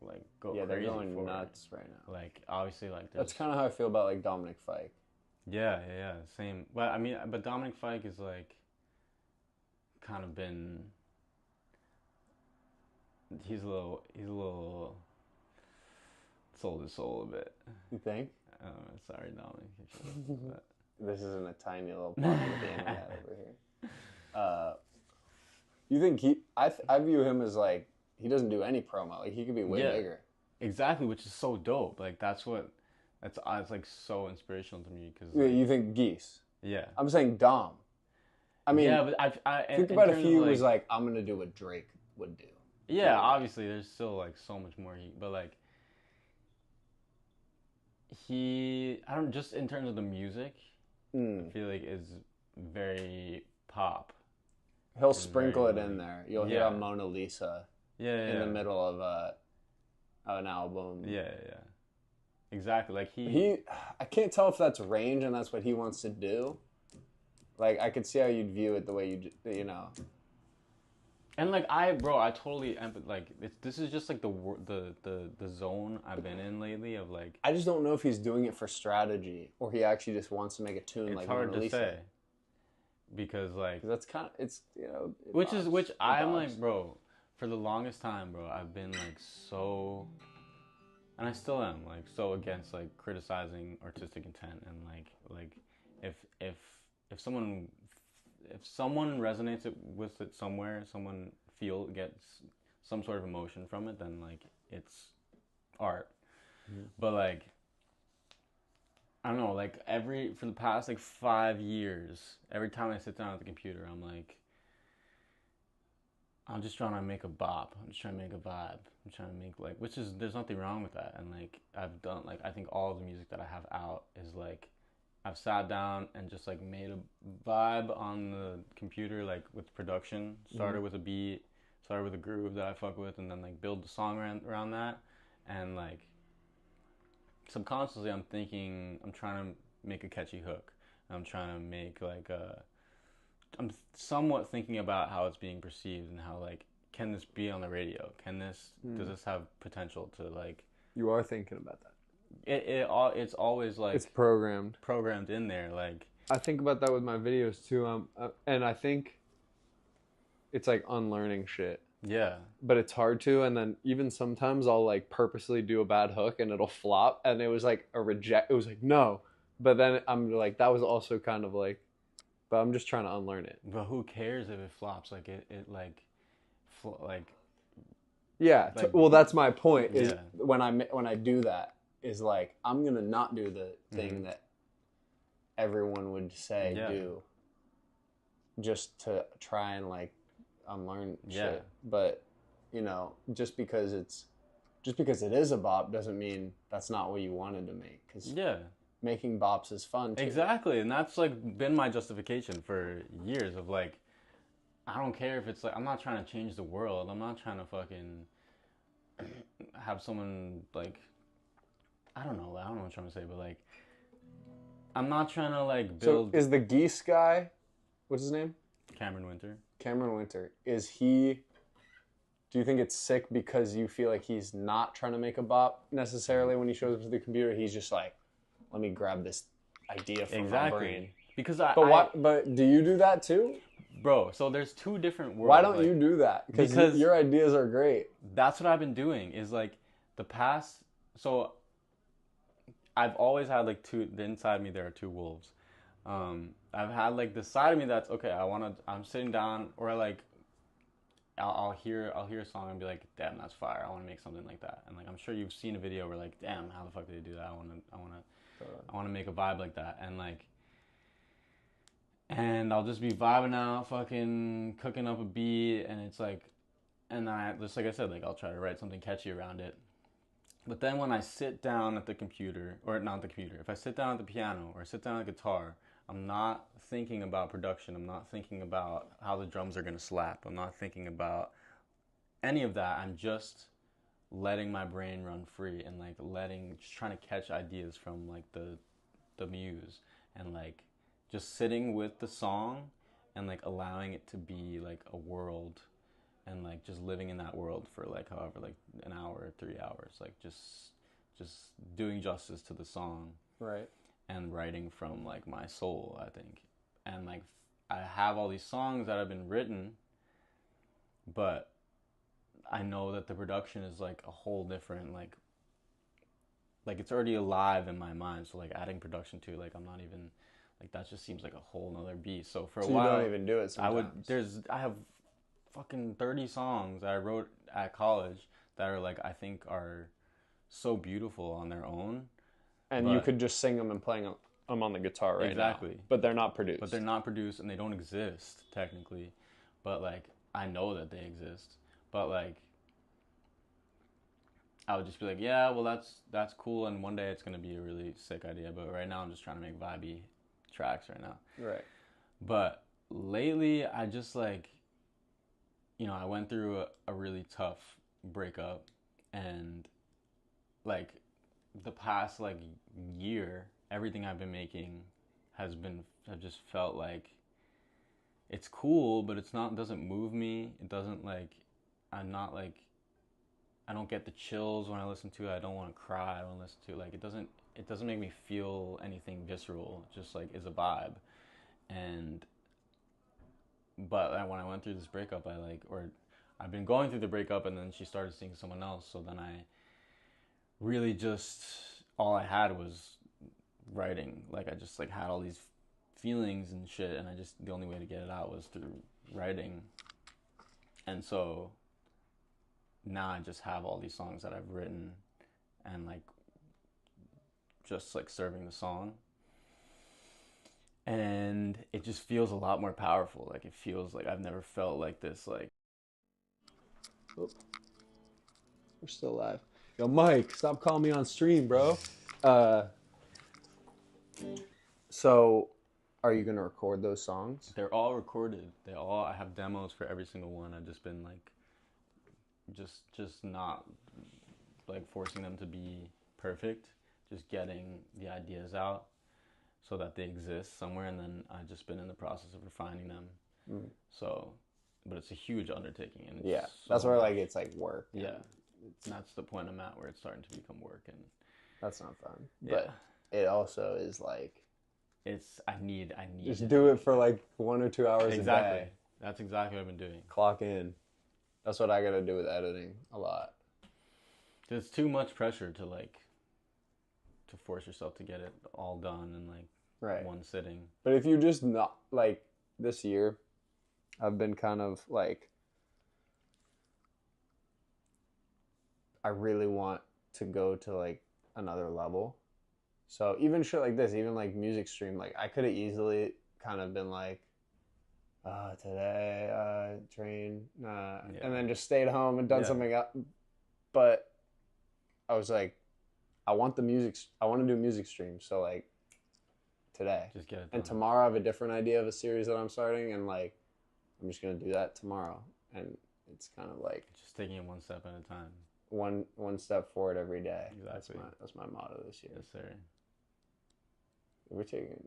like go Yeah, they're crazy going for nuts right now. it. Like obviously, like That's there's kind of how I feel about like Dominic Fike. yeah, same. But I mean, but Dominic Fike is like kind of been. He's a little sold his soul a bit. You think? Sorry, Dominic. If you listen to that. This isn't a tiny little pocket of the internet over here. You think I view him as like, he doesn't do any promo. Like, he could be way Yeah. bigger. Exactly, which is so dope. Like it's like so inspirational to me because You think Geese? yeah. I'm saying Dom. I mean, Yeah, but I think in about if terms he of, was like, I'm gonna do what Drake would do. yeah, obviously there's still like so much more but like I don't just in terms of the music, I feel like is very pop. He'll sprinkle very, it in like- there. You'll hear yeah. a Mona Lisa Yeah, in the middle of an album. Yeah. Exactly. Like I can't tell if that's range and that's what he wants to do. Like, I could see how you'd view it the way you know. and like I totally like this is just like the zone I've been in lately of like I just don't know if he's doing it for strategy or he actually just wants to make a tune it's like hard Mona to Lisa. say because like 'Cause that's kind of, it's, it which bops. It I'm bops. like, bro, for the longest time, bro, I've been like so, and I still am like so against like criticizing artistic intent and like if someone resonates with it somewhere, someone gets some sort of emotion from it, then like it's art. But like I don't know, like for the past like 5 years, every time I sit down at the computer, I'm just trying to make a bop. I'm just trying to make a vibe. I'm trying to make like, there's nothing wrong with that. And like, I've done like, I think all of the music that I have out is like, I've sat down and just like made a vibe on the computer, like with production. Started with a beat, started with a groove that I fuck with, and then like build the song around that. And like, subconsciously I'm trying to make a catchy hook. I'm trying to make like I'm somewhat thinking about how it's being perceived and how like, can this be on the radio? Does this have potential to like? You are thinking about that. It's always like It's programmed in there. Like I think about that with my videos too, and I think it's like unlearning shit. yeah, But it's hard to, and then even sometimes I'll like purposely do a bad hook and it'll flop, and it was like it was like no, but then I'm like, that was also kind of like but I'm just trying to unlearn it. But who cares if it flops? Like it like, like Yeah. Like- Well, that's my point. Is Yeah. when I do that, is like I'm gonna not do the thing that everyone would say Yeah. do, just to try and like unlearn Yeah. shit. But you know, just because it is a bop doesn't mean that's not what you wanted to make. Because yeah. making bops is fun too. Exactly, and that's like been my justification for years of like, I don't care if it's like, I'm not trying to change the world. I'm not trying to fucking have someone like, I don't know what I'm trying to say, but like, I'm not trying to like build So is the geese guy, what's his name? Cameron Winter. Cameron Winter. Is he? Do you think it's sick because you feel like he's not trying to make a bop necessarily when he shows up to the computer? He's just like, let me grab this idea from my brain. Because But do you do that too? bro, so there's two different worlds. Why don't like, you do that? because- Your ideas are great. That's what I've been doing is like the past. So I've always had like the inside me there are two wolves. I've had like the side of me that's okay. I'm sitting down or like I'll hear a song and be like, damn, that's fire. I want to make something like that. And like I'm sure you've seen a video where like, damn, how the fuck did they do that? I want to make a vibe like that. And I'll just be vibing out, fucking cooking up a beat, and it's like, and then just like I said, like I'll try to write something catchy around it. But then when I sit down at the computer, or not the computer, if I sit down at the piano or sit down at the guitar, I'm not thinking about production. I'm not thinking about how the drums are gonna slap. I'm not thinking about any of that. I'm just letting my brain run free and like just trying to catch ideas from like the muse and like just sitting with the song and like allowing it to be like a world and like just living in that world for like however like an hour or 3 hours, like just doing justice to the song Right. and writing from like my soul, I think. And like I have all these songs that have been written, but I know that the production is like a whole different like it's already alive in my mind. So like adding production to like I'm not even like that just seems like a whole nother beast. So for a while you don't even do it sometimes. I have fucking 30 songs that I wrote at college that are like I think are so beautiful on their own. And you could just sing them and playing them on the guitar right now. Exactly. But they're not produced. But they're not produced and they don't exist technically. But like I know that they exist. But like I would just be like, yeah, well that's cool and one day it's gonna be a really sick idea. But right now I'm just trying to make vibey tracks right now. Right. But lately I just like, you know, I went through a really tough breakup and like the past like year, everything I've been making I've just felt like it's cool, but doesn't move me. It doesn't like, I'm not like, I don't get the chills when I listen to it. I don't want to cry when I listen to it. Like it doesn't make me feel anything visceral. It just like is a vibe. But when I went through this breakup, I've been going through the breakup and then she started seeing someone else. So then I really just, all I had was writing. Like I just like had all these feelings and shit and the only way to get it out was through writing. And so now I just have all these songs that I've written and like just like serving the song. And it just feels a lot more powerful. Like it feels like I've never felt like this. Like, Oop. We're still live. Yo, Mike, stop calling me on stream, bro. So, are you gonna record those songs? they're all recorded. I have demos for every single one. I've just been like, just not like forcing them to be perfect. Just getting the ideas out so that they exist somewhere, and then I've just been in the process of refining them. So, but it's a huge undertaking, and it's that's where like it's like work. Yeah, and that's the point I'm at where it's starting to become work, and That's not fun. yeah, But it also is like I need just do it for like 1 or 2 hours exactly. a day. That's exactly what I've been doing. Clock in. That's what I gotta do with editing a lot. There's too much pressure to force yourself to get it all done and like Right. one sitting. But if you just not like this year, I've been kind of like, I really want to go to like another level. So even shit like this, even like music stream, like I could have easily kind of been like, today, train, and then just stayed home and done something else. But I was like, I want to do a music stream. So like today. Just get it done. And tomorrow I have a different idea of a series that I'm starting, and like I'm just gonna do that tomorrow. And it's kind of like just taking it one step at a time. One step forward every day. Exactly. That's my motto this year. Yes, sir. We're taking.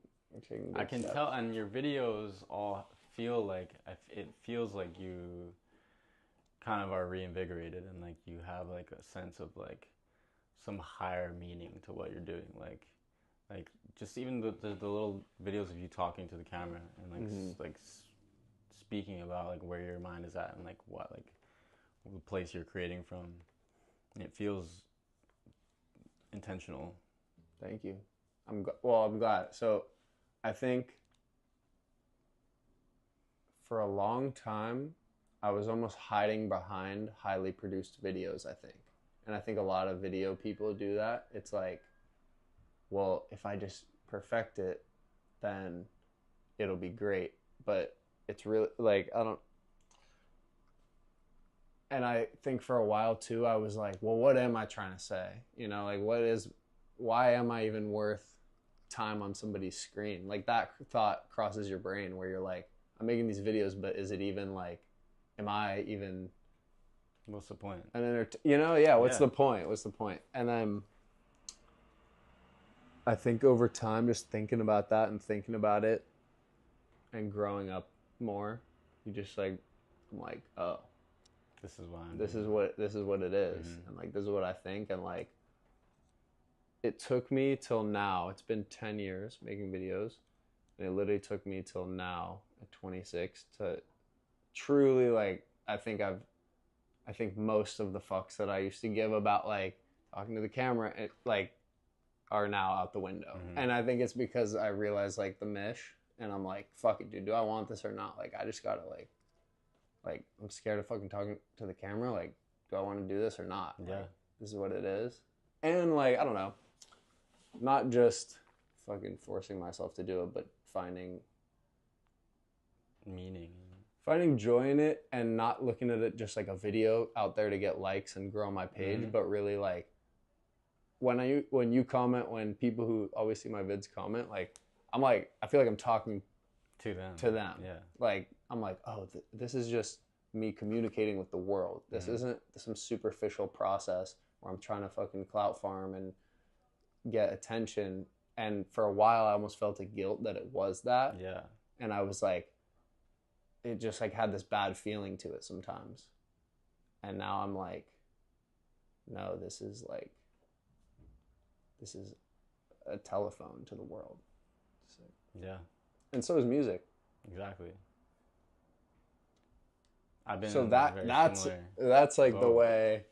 I can steps. tell, and your videos all feel like it feels like you kind of are reinvigorated, and like you have like a sense of like some higher meaning to what you're doing. Like just even the little videos of you talking to the camera and like speaking about like where your mind is at and like what like the place you're creating from. It feels intentional. Thank you. I'm glad. So I think for a long time I was almost hiding behind highly produced videos, I think. And I think a lot of video people do that. It's like, well, if I just perfect it, then it'll be great. But it's really like, and I think for a while too, I was like, well, what am I trying to say? You know, like why am I even worth time on somebody's screen? Like that thought crosses your brain where you're like, I'm making these videos, but is it even like, am I even... What's the point? And then, what's the point? What's the point? And then I think over time, just thinking about that and thinking about it and growing up more, you just like, I'm like, oh, this is why this is what it is. Mm-hmm. And like, this is what I think. And like, it took me till now, it's been 10 years making videos. And it literally took me till now at 26 to truly like, I think most of the fucks that I used to give about like talking to the camera, like are now out the window. Mm-hmm. And I think it's because I realized like the mish, and I'm like, fuck it, dude, do I want this or not? Like, I just gotta like I'm scared of fucking talking to the camera. Like, do I want to do this or not? Yeah. Like, this is what it is. And like, I don't know, not just fucking forcing myself to do it, but finding joy in it and not looking at it just like a video out there to get likes and grow my page, but really like when you comment, when people who always see my vids comment, like I'm like, I feel like I'm talking to them. Yeah. Like I'm like, oh, this is just me communicating with the world. This isn't some superficial process where I'm trying to fucking clout farm and get attention. And for a while I almost felt a guilt that it was that. Yeah. And I was like, it just like had this bad feeling to it sometimes. And now I'm like, no, this is a telephone to the world. So, yeah. And so is music. Exactly. I've been so similar. that's like the way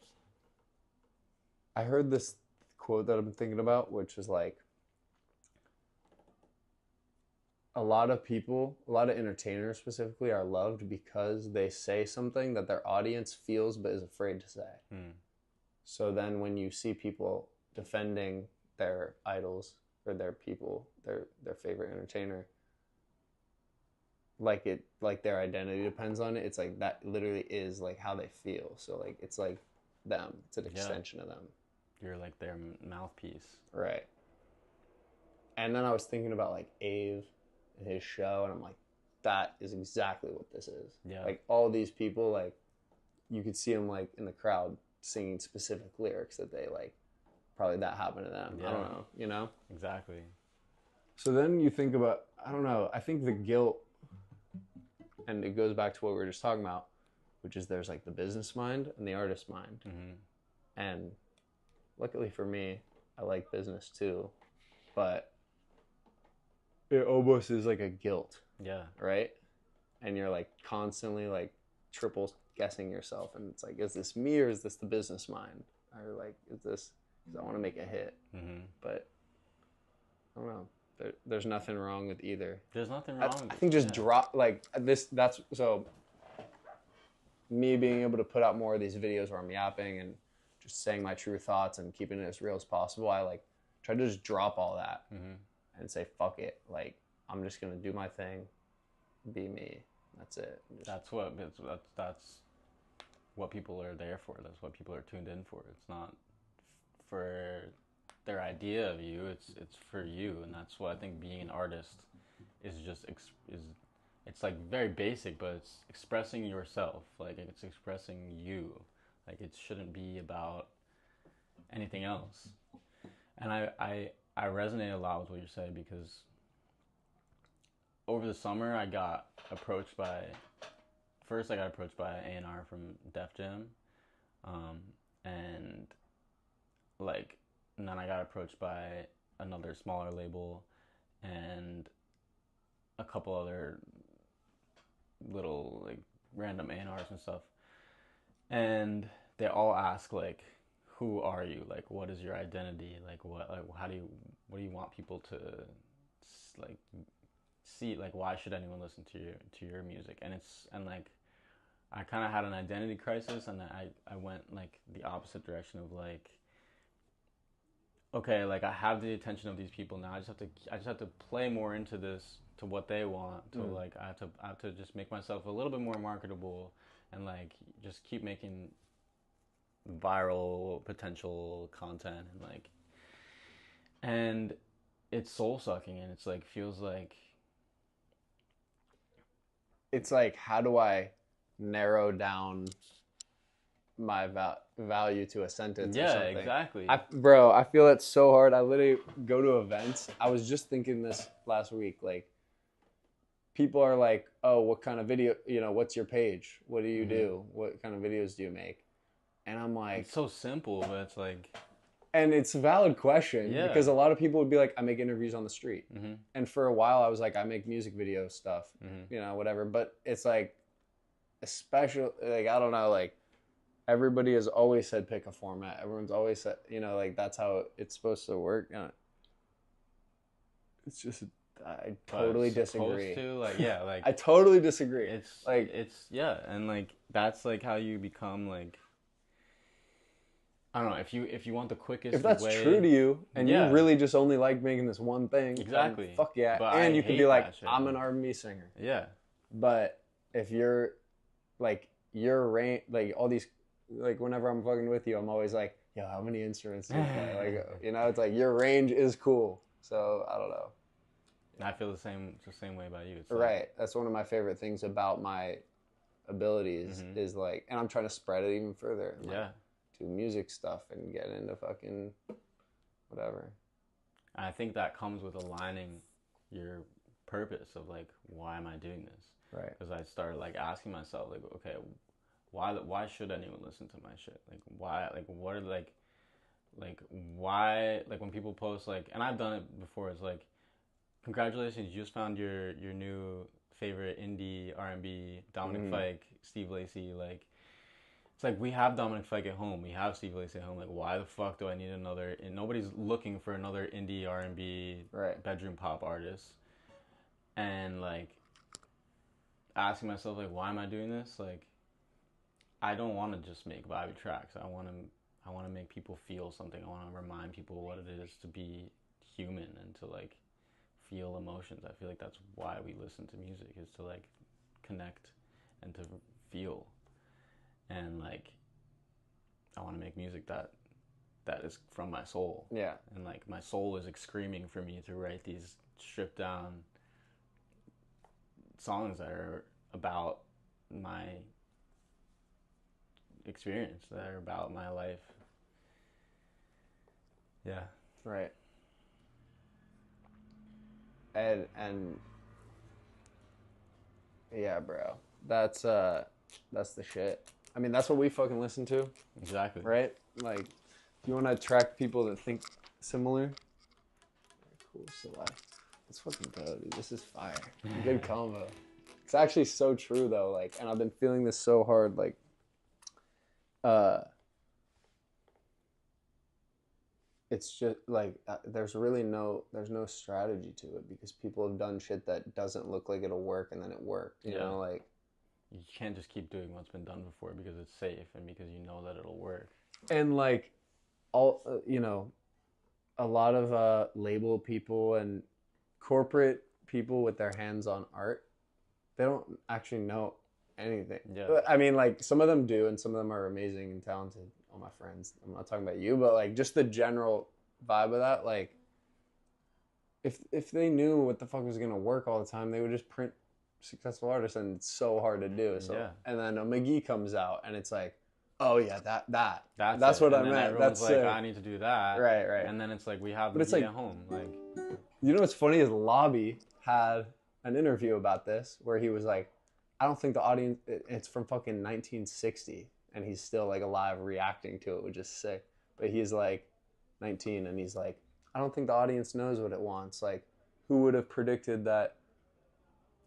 I heard this quote that I'm thinking about, which is like, a lot of entertainers specifically are loved because they say something that their audience feels but is afraid to say. So then when you see people defending their idols or their favorite entertainer, like their identity depends on it, it's like that literally is like how they feel. So like it's like them. It's an extension of them. You're like their mouthpiece. Right. And then I was thinking about like Ave and his show, and I'm like, that is exactly what this is. Yeah. Like all these people, like you could see them like in the crowd singing specific lyrics that they like, probably that happened to them. Yeah. I don't know, you know? Exactly. So then you think about, I don't know, I think the guilt, and it goes back to what we were just talking about, which is there's like the business mind and the artist mind. And luckily for me, I like business too, but it almost is like a guilt. Yeah. Right? And you're like constantly like triple guessing yourself, and it's like, is this me or is this the business mind? Or like, is this because I want to make a hit? But I don't know. there's nothing wrong with either. There's nothing wrong with I it. think just Yeah. drop like this. That's so. Me being able to put out more of these videos where I'm yapping and just saying my true thoughts and keeping it as real as possible. I like try to just drop all that and say fuck it. Like I'm just gonna do my thing, be me. That's it. Just, That's what people are there for. That's what people are tuned in for. It's not for their idea of you. It's for you, and that's what I think being an artist is. It's like very basic, but it's expressing yourself. Like it's expressing you. Like it shouldn't be about anything else. And I resonate a lot with what you're saying because over the summer I got approached by A&R from Def Jam, and then I got approached by another smaller label and a couple other little like random A&Rs and stuff, and they all ask like, who are you? Like, what is your identity? Like, what do you want people to like see? Like, why should anyone listen to your music? And I kind of had an identity crisis, and I went like the opposite direction of like, okay, like I have the attention of these people now. I just have to play more into this, to what they want. To like I have to just make myself a little bit more marketable, and like just keep making viral potential content, and it's soul sucking, and it's like feels like it's like, how do I narrow down my value to a sentence or something? exactly. Bro, I feel that so hard. I literally go to events. I was just thinking this last week. Like, people are like, oh, what kind of video, what's your page? What do you do? What kind of videos do you make? And I'm like... It's so simple, but it's like... And it's a valid question, Yeah. because a lot of people would be like, I make interviews on the street. And for a while, I was like, I make music video stuff, whatever. But it's like, especially, like, I don't know, like, everybody has always said pick a format. Everyone's always said, like, that's how it's supposed to work. It's just, I totally disagree. I totally disagree. It's like, and like that's like how you become like, I don't know, if you want the quickest if that's way, true to you and you really just only like making this one thing, exactly, fuck yeah. But and I you can hate be like, that shit. I'm an R&B singer. Yeah. But if you're like, your range, like all these, like whenever I'm fucking with you, I'm always like, yo, how many instruments do you play? Like, it's like your range is cool. So I don't know. I feel the same way about you. It's Right. That's one of my favorite things about my abilities is like, and I'm trying to spread it even further. And like, do music stuff and get into fucking whatever. And I think that comes with aligning your purpose of like, why am I doing this? Right. Because I started like asking myself like, okay, why should anyone listen to my shit? Like, why? Like, what are like why? Like when people post like, and I've done it before. It's like, congratulations, you just found your new favorite indie R&B, Dominic Fike, Steve Lacy. Like, it's like, we have Dominic Fike at home, we have Steve Lacy at home. Like, why the fuck do I need another? And nobody's looking for another indie R&B bedroom pop artist. And like, asking myself like, why am I doing this? Like, I don't want to just make vibey tracks. I want to make people feel something. I want to remind people what it is to be human and to like feel emotions. I feel like that's why we listen to music, is to like connect and to feel. And like, I want to make music that is from my soul. Yeah. And like, my soul is like screaming for me to write these stripped down songs that are about my experience, that are about my life. Yeah. Right. And yeah, bro, that's the shit. I mean, that's what we fucking listen to. Exactly. Right? Like, if you want to attract people that think similar, cool. So let's fucking go, dude. This is fire. Good combo. It's actually so true though. Like, and I've been feeling this so hard. Like, it's just like there's no strategy to it because people have done shit that doesn't look like it'll work and then it worked. You Yeah. know, like You can't just keep doing what's been done before because it's safe and because you know that it'll work. and like all you know, a lot of label people and corporate people with their hands on art, they don't actually know anything. Yeah. I mean, like some of them do, and some of them are amazing and talented. All my friends. I'm not talking about you, but like just the general vibe of that. Like, if they knew what the fuck was gonna work all the time, they would just print successful artists, and it's so hard to do. So, Yeah. and then a McGee comes out, and it's like, oh yeah, that's That's what it. I And then meant. everyone's That's like, sick. I need to do that. Right, right. And then it's like we have But it's McGee like- at home. Like, You know what's funny is Lobby had an interview about this where he was like, I don't think the audience, it's from fucking 1960 and he's still like alive reacting to it, which is sick. But he's like 19 and he's like, I don't think the audience knows what it wants. Like, who would have predicted that,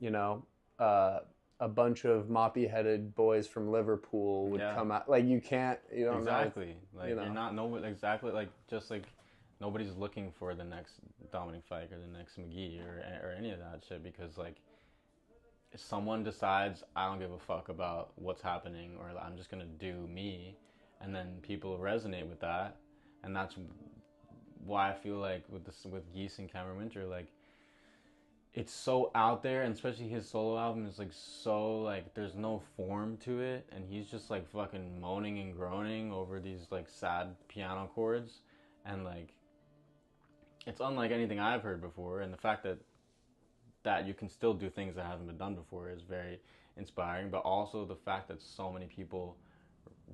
you know, a bunch of moppy headed boys from Liverpool would Yeah. come out? Like, you don't know. exactly. Like, you know. you're not, no, exactly, like, just like, nobody's looking for the next Dominic Fike or the next McGee or any of that shit because, like, if someone decides, I don't give a fuck about what's happening or I'm just going to do me, and then people resonate with that, and that's why I feel like with Geese and Cameron Winter, like, it's so out there, and especially his solo album is like so like there's no form to it, and he's just like fucking moaning and groaning over these like sad piano chords, and like it's unlike anything I've heard before, and the fact that you can still do things that haven't been done before is very inspiring, but also the fact that so many people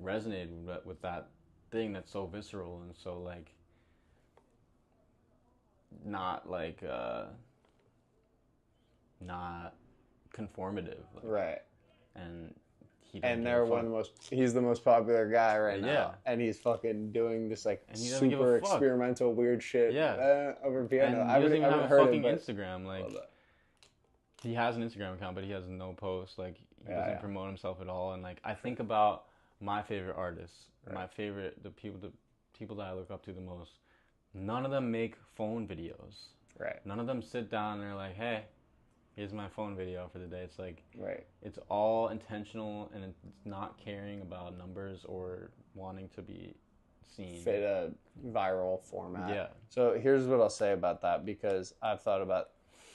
resonated with that thing that's so visceral and so like not like not conformative, like, Right. and he doesn't And give they're a one fuck. of the most. He's the most popular guy right Yeah. now, and he's fucking doing this like And he doesn't give a super fuck. experimental weird shit. Yeah. Over And piano. he I doesn't even haven't have a heard fucking it, but Instagram. Like, love that. he has an Instagram account, but he has no posts. Like, he Yeah, doesn't yeah. promote himself at all. And like, I think about my favorite artists, Right. my favorite the people that I look up to the most. None of them make phone videos. Right. None of them sit down and they're like, hey, here's my phone video for the day. It's like, Right. it's all intentional, and it's not caring about numbers or wanting to be seen. Fit a viral format. Yeah. So here's what I'll say about that, because I've thought about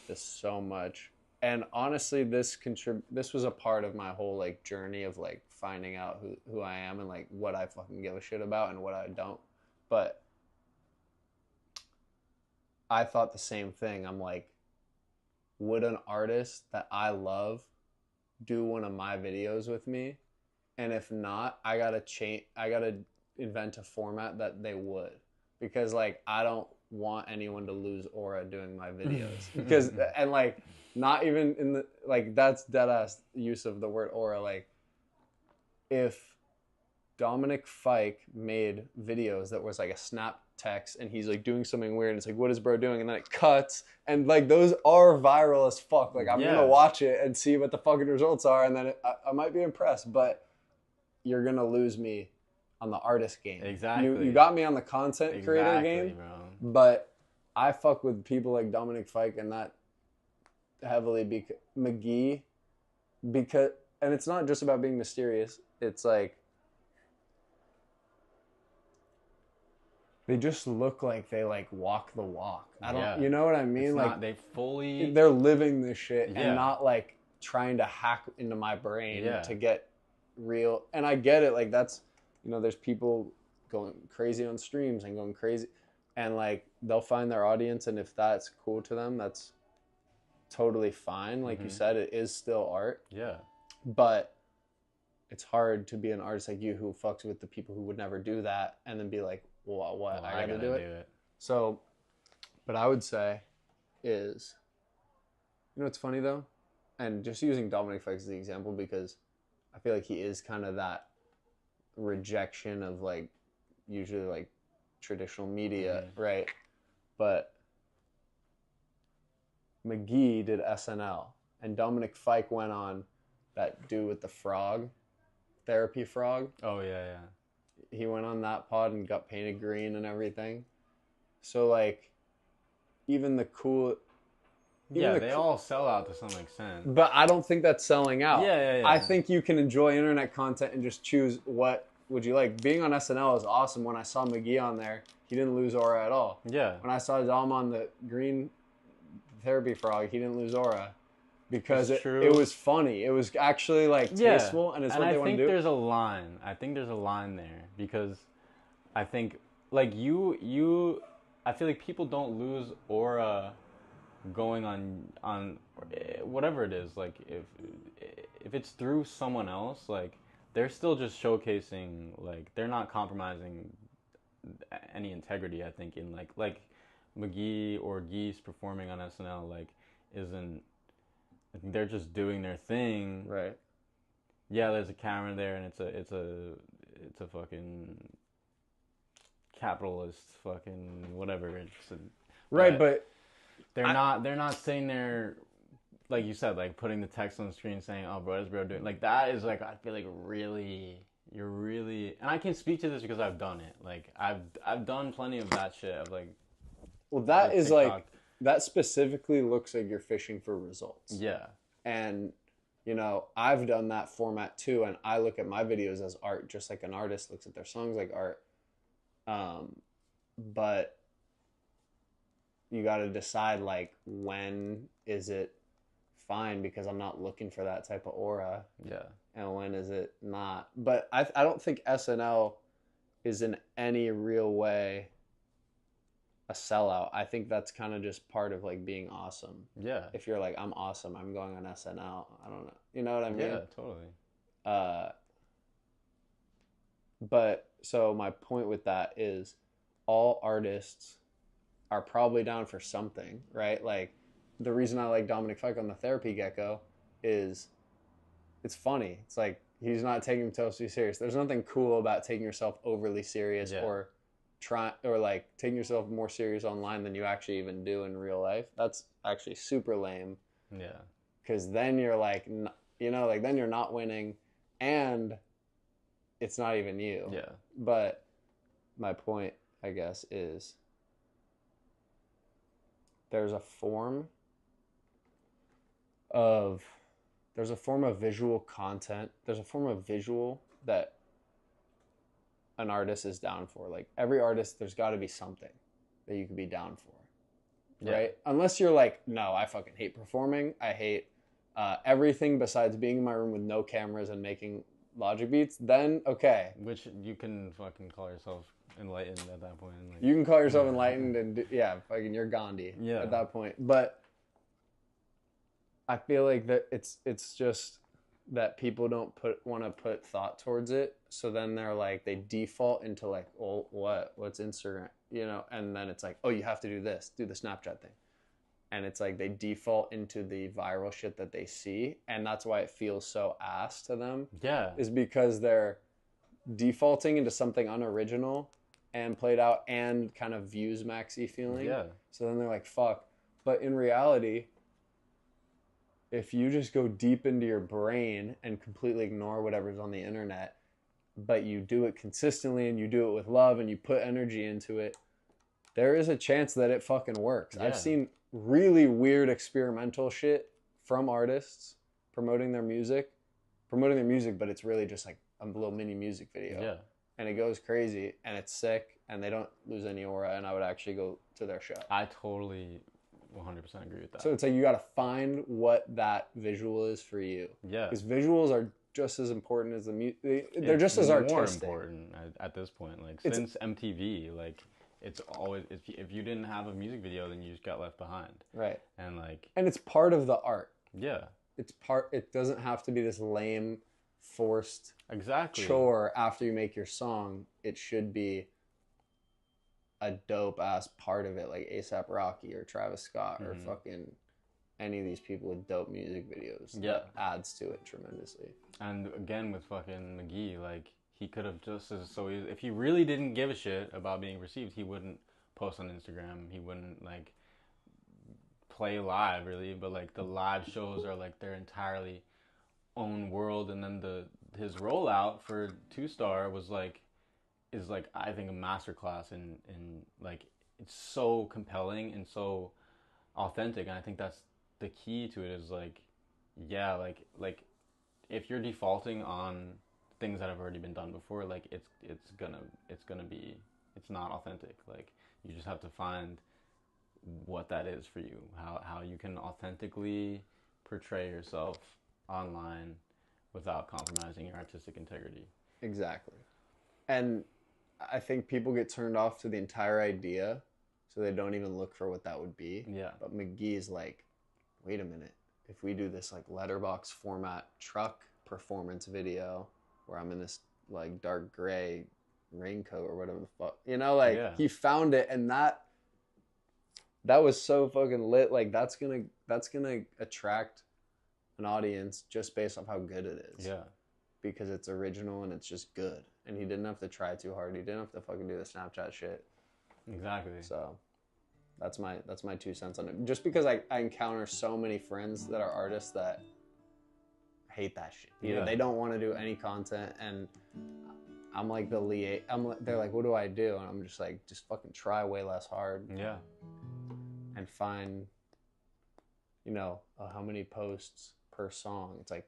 this so much, and honestly, this was a part of my whole like journey of like finding out who I am and like what I fucking give a shit about and what I don't. But I thought the same thing. I'm like, would an artist that I love do one of my videos with me? And if not, I gotta invent a format that they would, because like I don't want anyone to lose aura doing my videos, because and like not even in the like that's dead ass use of the word aura. Like if Dominic Fike made videos that was like a snap text and he's like doing something weird and it's like, what is bro doing? And then it cuts, and like those are viral as fuck. Like I'm Yeah. gonna watch it and see what the fucking results are, and then I might be impressed, but you're gonna lose me on the artist game. Exactly. You got me on the content creator Exactly, game, bro. but I fuck with people like Dominic Fike and that heavily because McGee, because, and it's not just about being mysterious. It's like they just look like they like walk the walk. I don't, Yeah. you know what I mean? It's like not, they fully. they're living this shit Yeah. and not like trying to hack into my brain Yeah. to get real. And I get it. Like that's, you know, there's people going crazy on streams and going crazy, and like they'll find their audience, and if that's cool to them, that's totally fine. Like you Mhm. said, it is still art, Yeah. but it's hard to be an artist like you who fucks with the people who would never do that and then be like, well, what? Well, I gotta do it. it. So, what I would say is, you know what's funny though? And just using Dominic Fike as the example, because I feel like he is kind of that rejection of like, usually like traditional media, right? But McGee did SNL, and Dominic Fike went on that dude with the frog, Therapy Frog. Oh yeah, yeah. He went on that pod and got painted green and everything. So like, even the cool. Yeah, they all sell out to some extent. But I don't think that's selling out. Yeah. I think you can enjoy internet content and just choose what would you like. Being on SNL is awesome. When I saw McGee on there, he didn't lose aura at all. Yeah. When I saw Dom on the Green Therapy Frog, he didn't lose aura. Because it was funny. It was actually like tasteful, and it's what they want to do. I think there's a line. I think there's a line there because I think like I feel like people don't lose aura going on whatever it is. Like if it's through someone else, like they're still just showcasing. Like they're not compromising any integrity. I think in like McGee or Geese performing on SNL like isn't. They're just doing their thing. Right. Yeah, there's a camera there, and it's a fucking capitalist fucking whatever. Right, but they're not sitting there, like you said, like putting the text on the screen saying, "Oh, bro, this bro doing," like that is like I feel like you're really, and I can speak to this because I've done it. Like I've done plenty of that shit. Of like, well, that like is TikTok. like. That specifically looks like you're fishing for results. Yeah. And, you know, I've done that format too, and I look at my videos as art just like an artist looks at their songs like art. But you got to decide, like, when is it fine because I'm not looking for that type of aura. Yeah. And when is it not? But I don't think SNL is in any real way a sellout. I think that's kind of just part of like being awesome. Yeah. If you're like, I'm awesome, I'm going on SNL. I don't know. You know what I mean? Yeah, totally. But so my point with that is all artists are probably down for something, right? Like the reason I like Dominic Fike on the Therapy Gecko is it's funny. It's like he's not taking himself too serious. There's nothing cool about taking yourself overly serious or like taking yourself more serious online than you actually even do in real life. That's actually super lame. Yeah. Because then you're like, you know, like then you're not winning and it's not even you. Yeah. But my point, I guess, is there's a form of visual content. There's a form of visual that an artist is down for. Like every artist, there's got to be something that you could be down for, right? Unless you're like, no, I fucking hate performing. I hate everything besides being in my room with no cameras and making Logic beats. Then okay, which you can fucking call yourself enlightened at that point. Like, you can call yourself enlightened and fucking you're Gandhi at that point. But I feel like that it's just that people don't want to put thought towards it, so then they're like they default into like, oh, what's Instagram, you know, and then it's like, oh, you have to do the Snapchat thing, and it's like they default into the viral shit that they see, and that's why it feels so ass to them. Yeah, is because they're defaulting into something unoriginal and played out and kind of views maxi feeling. Yeah. So then they're like, fuck. But in reality, if you just go deep into your brain and completely ignore whatever's on the internet, but you do it consistently and you do it with love and you put energy into it, there is a chance that it fucking works. Yeah. I've seen really weird experimental shit from artists promoting their music, but it's really just like a little mini music video. Yeah. And it goes crazy and it's sick and they don't lose any aura, and I would actually go to their show. I totally 100% agree with that. So it's like you got to find what that visual is for you. Yeah. Because visuals are just as important as the music. They're just as artistic. More important at this point. Like since MTV, like it's always if you didn't have a music video, then you just got left behind. Right. And like. And it's part of the art. Yeah. It doesn't have to be this lame, forced chore after you make your song. It should be a dope ass part of it, like A$AP Rocky or Travis Scott or fucking any of these people with dope music videos. Yeah. That adds to it tremendously. And again with fucking McGee, like he could have just as so easy, if he really didn't give a shit about being received, he wouldn't post on Instagram. He wouldn't like play live really, but like the live shows are like their entirely own world. And then his rollout for 2 Star was like I think a masterclass in like it's so compelling and so authentic, and I think that's the key to it is like, yeah, like if you're defaulting on things that have already been done before, like it's gonna be it's not authentic. Like you just have to find what that is for you, how you can authentically portray yourself online without compromising your artistic integrity. Exactly. And I think people get turned off to the entire idea, so they don't even look for what that would be. Yeah. But McGee's like, wait a minute. If we do this like letterbox format truck performance video where I'm in this like dark gray raincoat or whatever the fuck, you know, like Yeah. he found it, and that was so fucking lit. Like that's gonna attract an audience just based off how good it is. Yeah. Because it's original and it's just good. And he didn't have to try too hard. He didn't have to fucking do the Snapchat shit. Exactly. So that's my 2 cents on it. Just because I encounter so many friends that are artists that hate that shit. You know, they don't want to do any content, and I'm like they're like, what do I do? And I'm just like, just fucking try way less hard. Yeah. And find, you know, how many posts per song. It's like,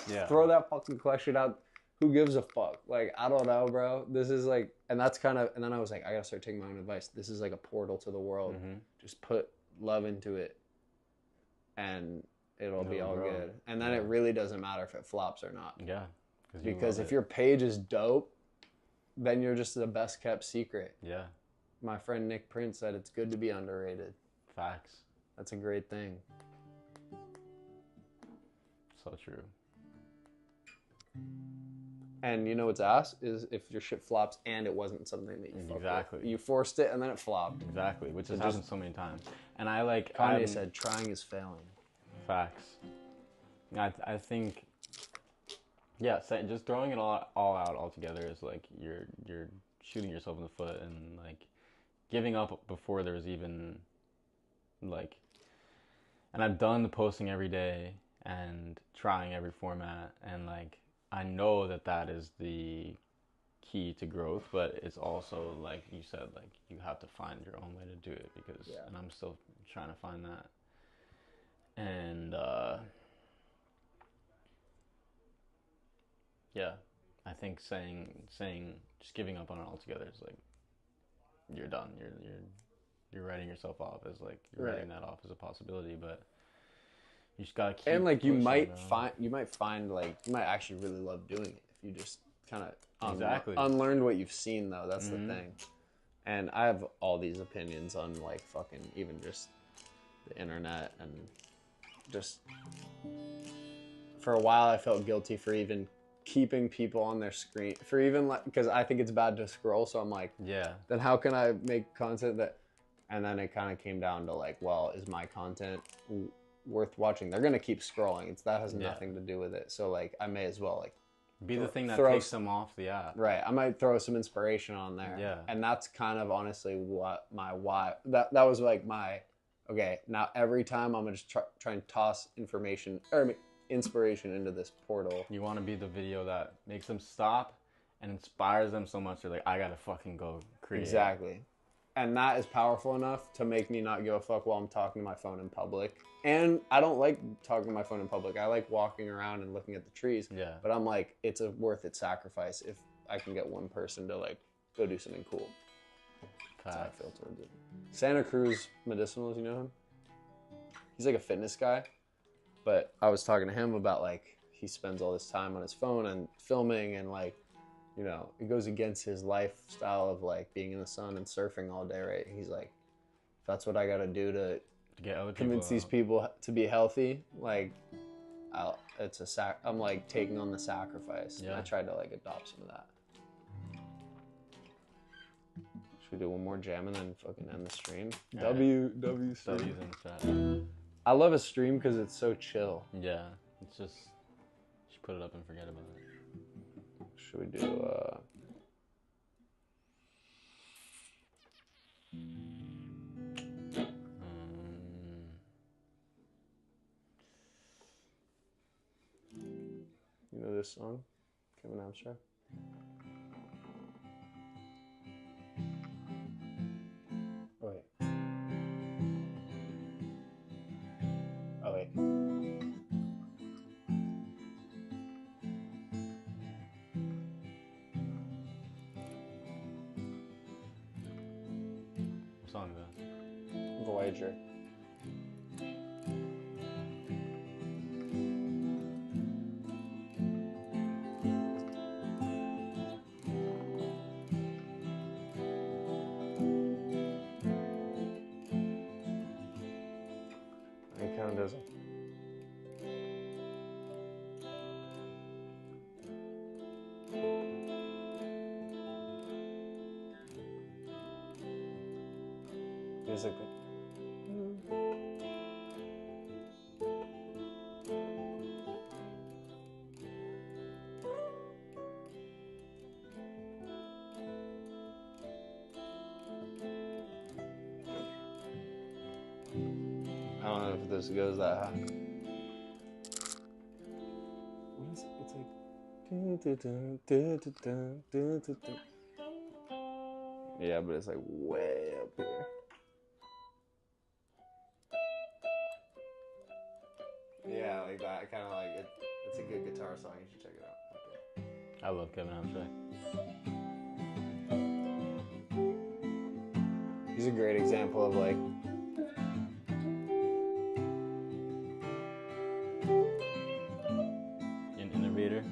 Yeah. throw that fucking question out. Who gives a fuck? Like, I don't know, bro. This is like, and that's kind of, and then I was like, I gotta start taking my own advice. This is like a portal to the world. Mm-hmm. Just put love into it, and it'll be all grow. good. And then it really doesn't matter if it flops or not. Yeah. Because if your page is dope, then you're just the best kept secret. Yeah. My friend Nick Prince said it's good to be underrated. Facts. That's a great thing. So true. And you know what's ass is if your shit flops and it wasn't something that you fucked Exactly. with. You forced it and then it flopped. Exactly. Which has just- happened so many times. And I like Kanye said trying is failing. facts. I think just throwing it all out altogether is like you're shooting yourself in the foot and like giving up before there's even like, and I've done the posting every day and trying every format, and like I know that is the key to growth, but it's also like you said, like you have to find your own way to do it because and I'm still trying to find that. And yeah, I think saying just giving up on it altogether is like you're done. You're writing yourself off as like you're writing that off as a possibility, but you just gotta keep. And like you pushing, might bro. find like you might actually really love doing it if you just kind of Exactly. unlearned what you've seen though. That's the thing. And I have all these opinions on like fucking even just the internet, and just for a while I felt guilty for even keeping people on their screen, for even like, because I think it's bad to scroll, so I'm like, Yeah. then how can I make content that, and then it kind of came down to like, well, is my content worth watching? They're gonna keep scrolling. That has nothing to do with it. So like I may as well like Be the thing that throw takes them off the app. right. I might throw some inspiration on there. Yeah. And that's kind of honestly what my why that was like my okay, now every time I'm gonna just try and toss inspiration into this portal. You want to be the video that makes them stop and inspires them so much they're like, I gotta fucking go create. Exactly. And that is powerful enough to make me not give a fuck while I'm talking to my phone in public. And I don't like talking to my phone in public. I like walking around and looking at the trees. Yeah. But I'm like, it's a worth it sacrifice if I can get one person to like go do something cool. That's how I feel towards it. Santa Cruz Medicinals, you know him? He's like a fitness guy. But I was talking to him about like, he spends all this time on his phone and filming, and like, you know, it goes against his lifestyle of like being in the sun and surfing all day, right? He's like, if that's what I got to do to get other convince these people to be healthy, like, I'm like taking on the sacrifice. Yeah. And I tried to like adopt some of that. Should we do one more jam and then fucking end the stream? All W Studies in the chat. I love a stream because it's so chill. Yeah. It's just put it up and forget about it. Should we do you know this song? Kevin Abstract? song though? Voyager. It kind of does it. Music. I don't know if this goes that high. What is it? It's like. Yeah, but it's like way up here. Yeah, like that. Kind of like it. It's a good guitar song. You should check it out. Okay. I love Kevin Abstract. He's a great example of like. An innovator.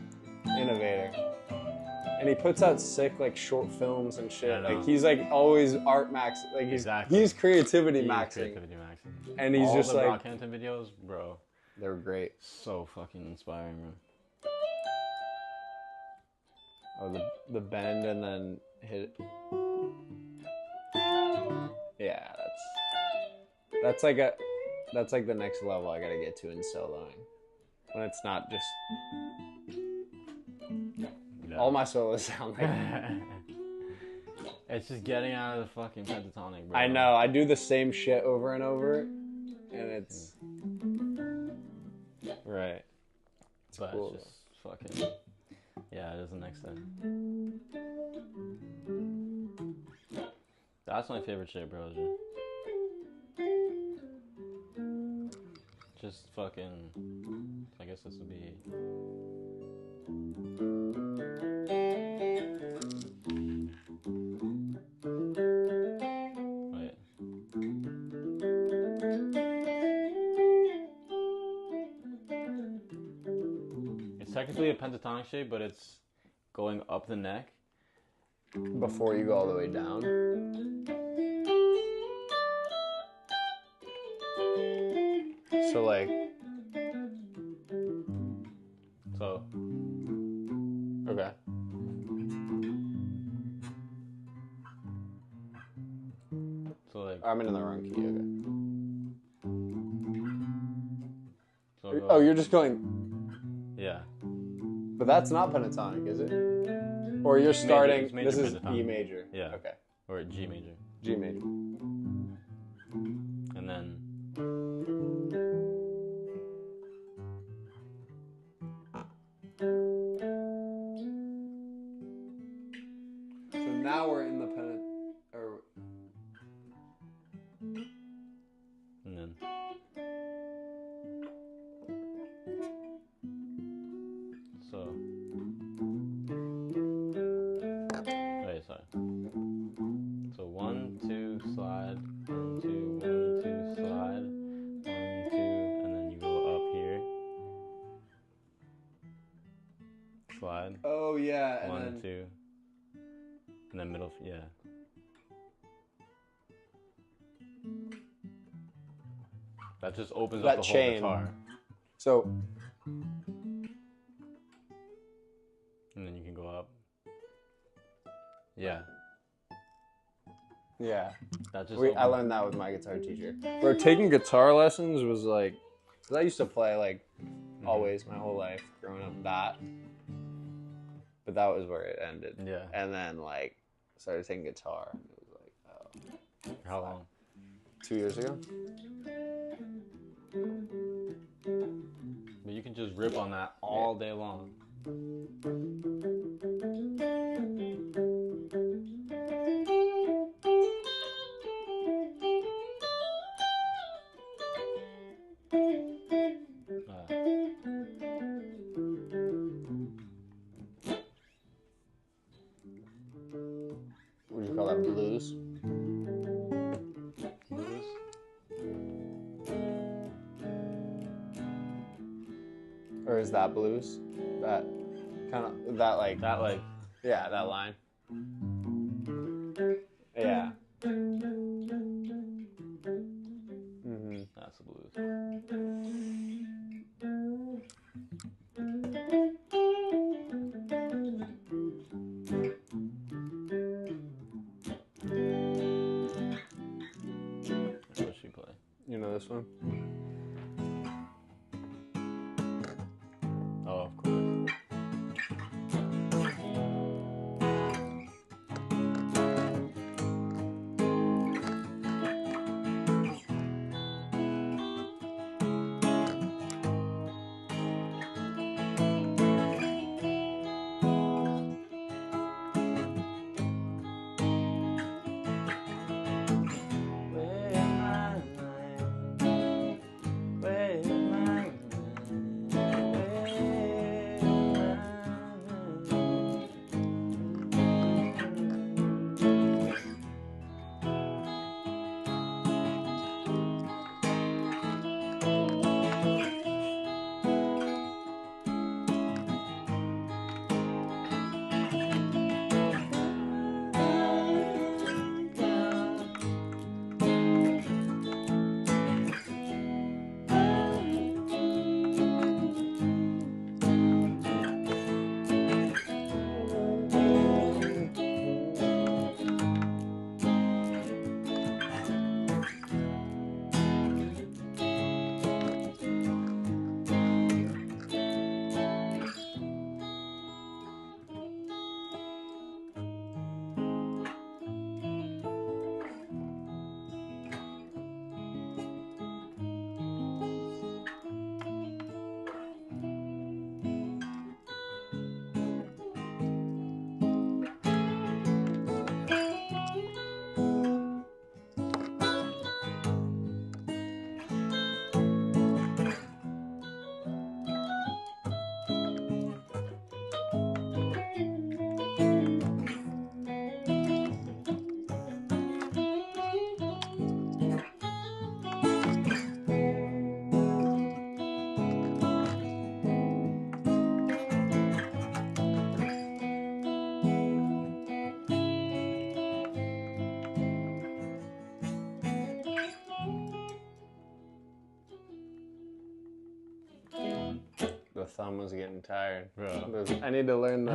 Innovator. And he puts out sick like short films and shit. I know. Like he's like always art max. Like Exactly. he's creativity He is maxing. creativity maxing. And he's All just the like Brockhampton videos, bro. they're great. So fucking inspiring, bro. Oh, the bend and then hit. Yeah, that's like the next level I gotta get to in soloing. When it's not just Yeah. all my solos sound like. It's just getting out of the fucking pentatonic, bro. I know. I do the same shit over and over, and it's right. But cool, it's just fucking. Yeah, it is the next step. That's my favorite shit, bro. Just fucking. I guess this would be. Wait. It's technically a pentatonic shape, but it's going up the neck. Before you go all the way down. So like, So, okay. so like. I'm in the wrong key. So Okay. go- Oh, you're just going. Yeah. But that's not pentatonic, is it? Or you're starting. it's major This is pentatonic. E major. Yeah. Okay. Or G major. G major. And then. So now we're in the pentat. Or And then. So. Wait, sorry. So 1, 2, slide. 1, 2, 1, 2, slide. 1, 2, and then you go up here. Slide. oh yeah, and 1, then 2. And then middle, yeah. That just opens That up the chain. whole guitar. so And then you can go up. Yeah. yeah. That just I opens- learned that with my guitar teacher. Bro, taking guitar lessons was like, cause I used to play like always my whole life growing up that, but that was where it ended. Yeah. And then like started taking guitar. And it was like, oh, How long? 2 years ago. But you can just rip on that all day long. Would you call that blues? Or is that blues? That kind of that like That like yeah, that line. Yeah. Mm-hmm. that's the blues. What does she play? You know this one? Oh, of course. The thumb was getting tired. Bro. I need to learn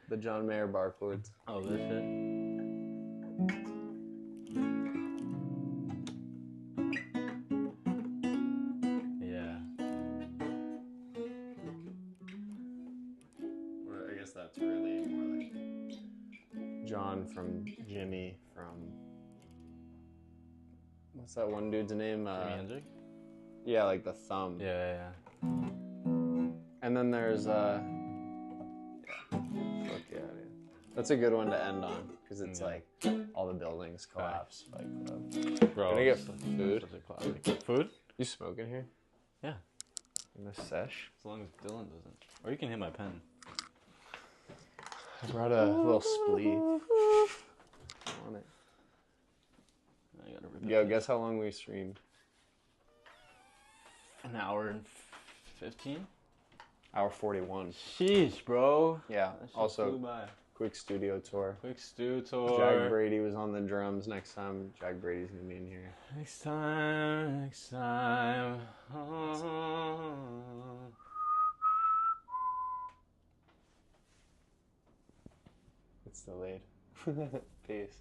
the John Mayer bar chords. Oh, this shit. Yeah. Or I guess that's really more like John from Jimmy from what's that one dude's name? Jimi Hendrix? Yeah, like the thumb. Yeah. And then there's yeah. Fuck yeah, dude. That's a good one to end on because it's Yeah. like all the buildings collapse. Fight Club. Bro. Can I get it's such- food? such a classic. Food? You smoking here? Yeah. In this sesh? As long as Dylan doesn't. Or you can hit my pen. I brought a little spleef on it. I gotta rip it. Yo, guess how long we streamed? An hour and 15? Hour 41. Sheesh, bro. Yeah. That shit Also, flew by. quick studio tour. Quick stew tour. Jack Brady was on the drums. Next time, Jack Brady's gonna be in here. Next time. Oh. It's delayed. Peace.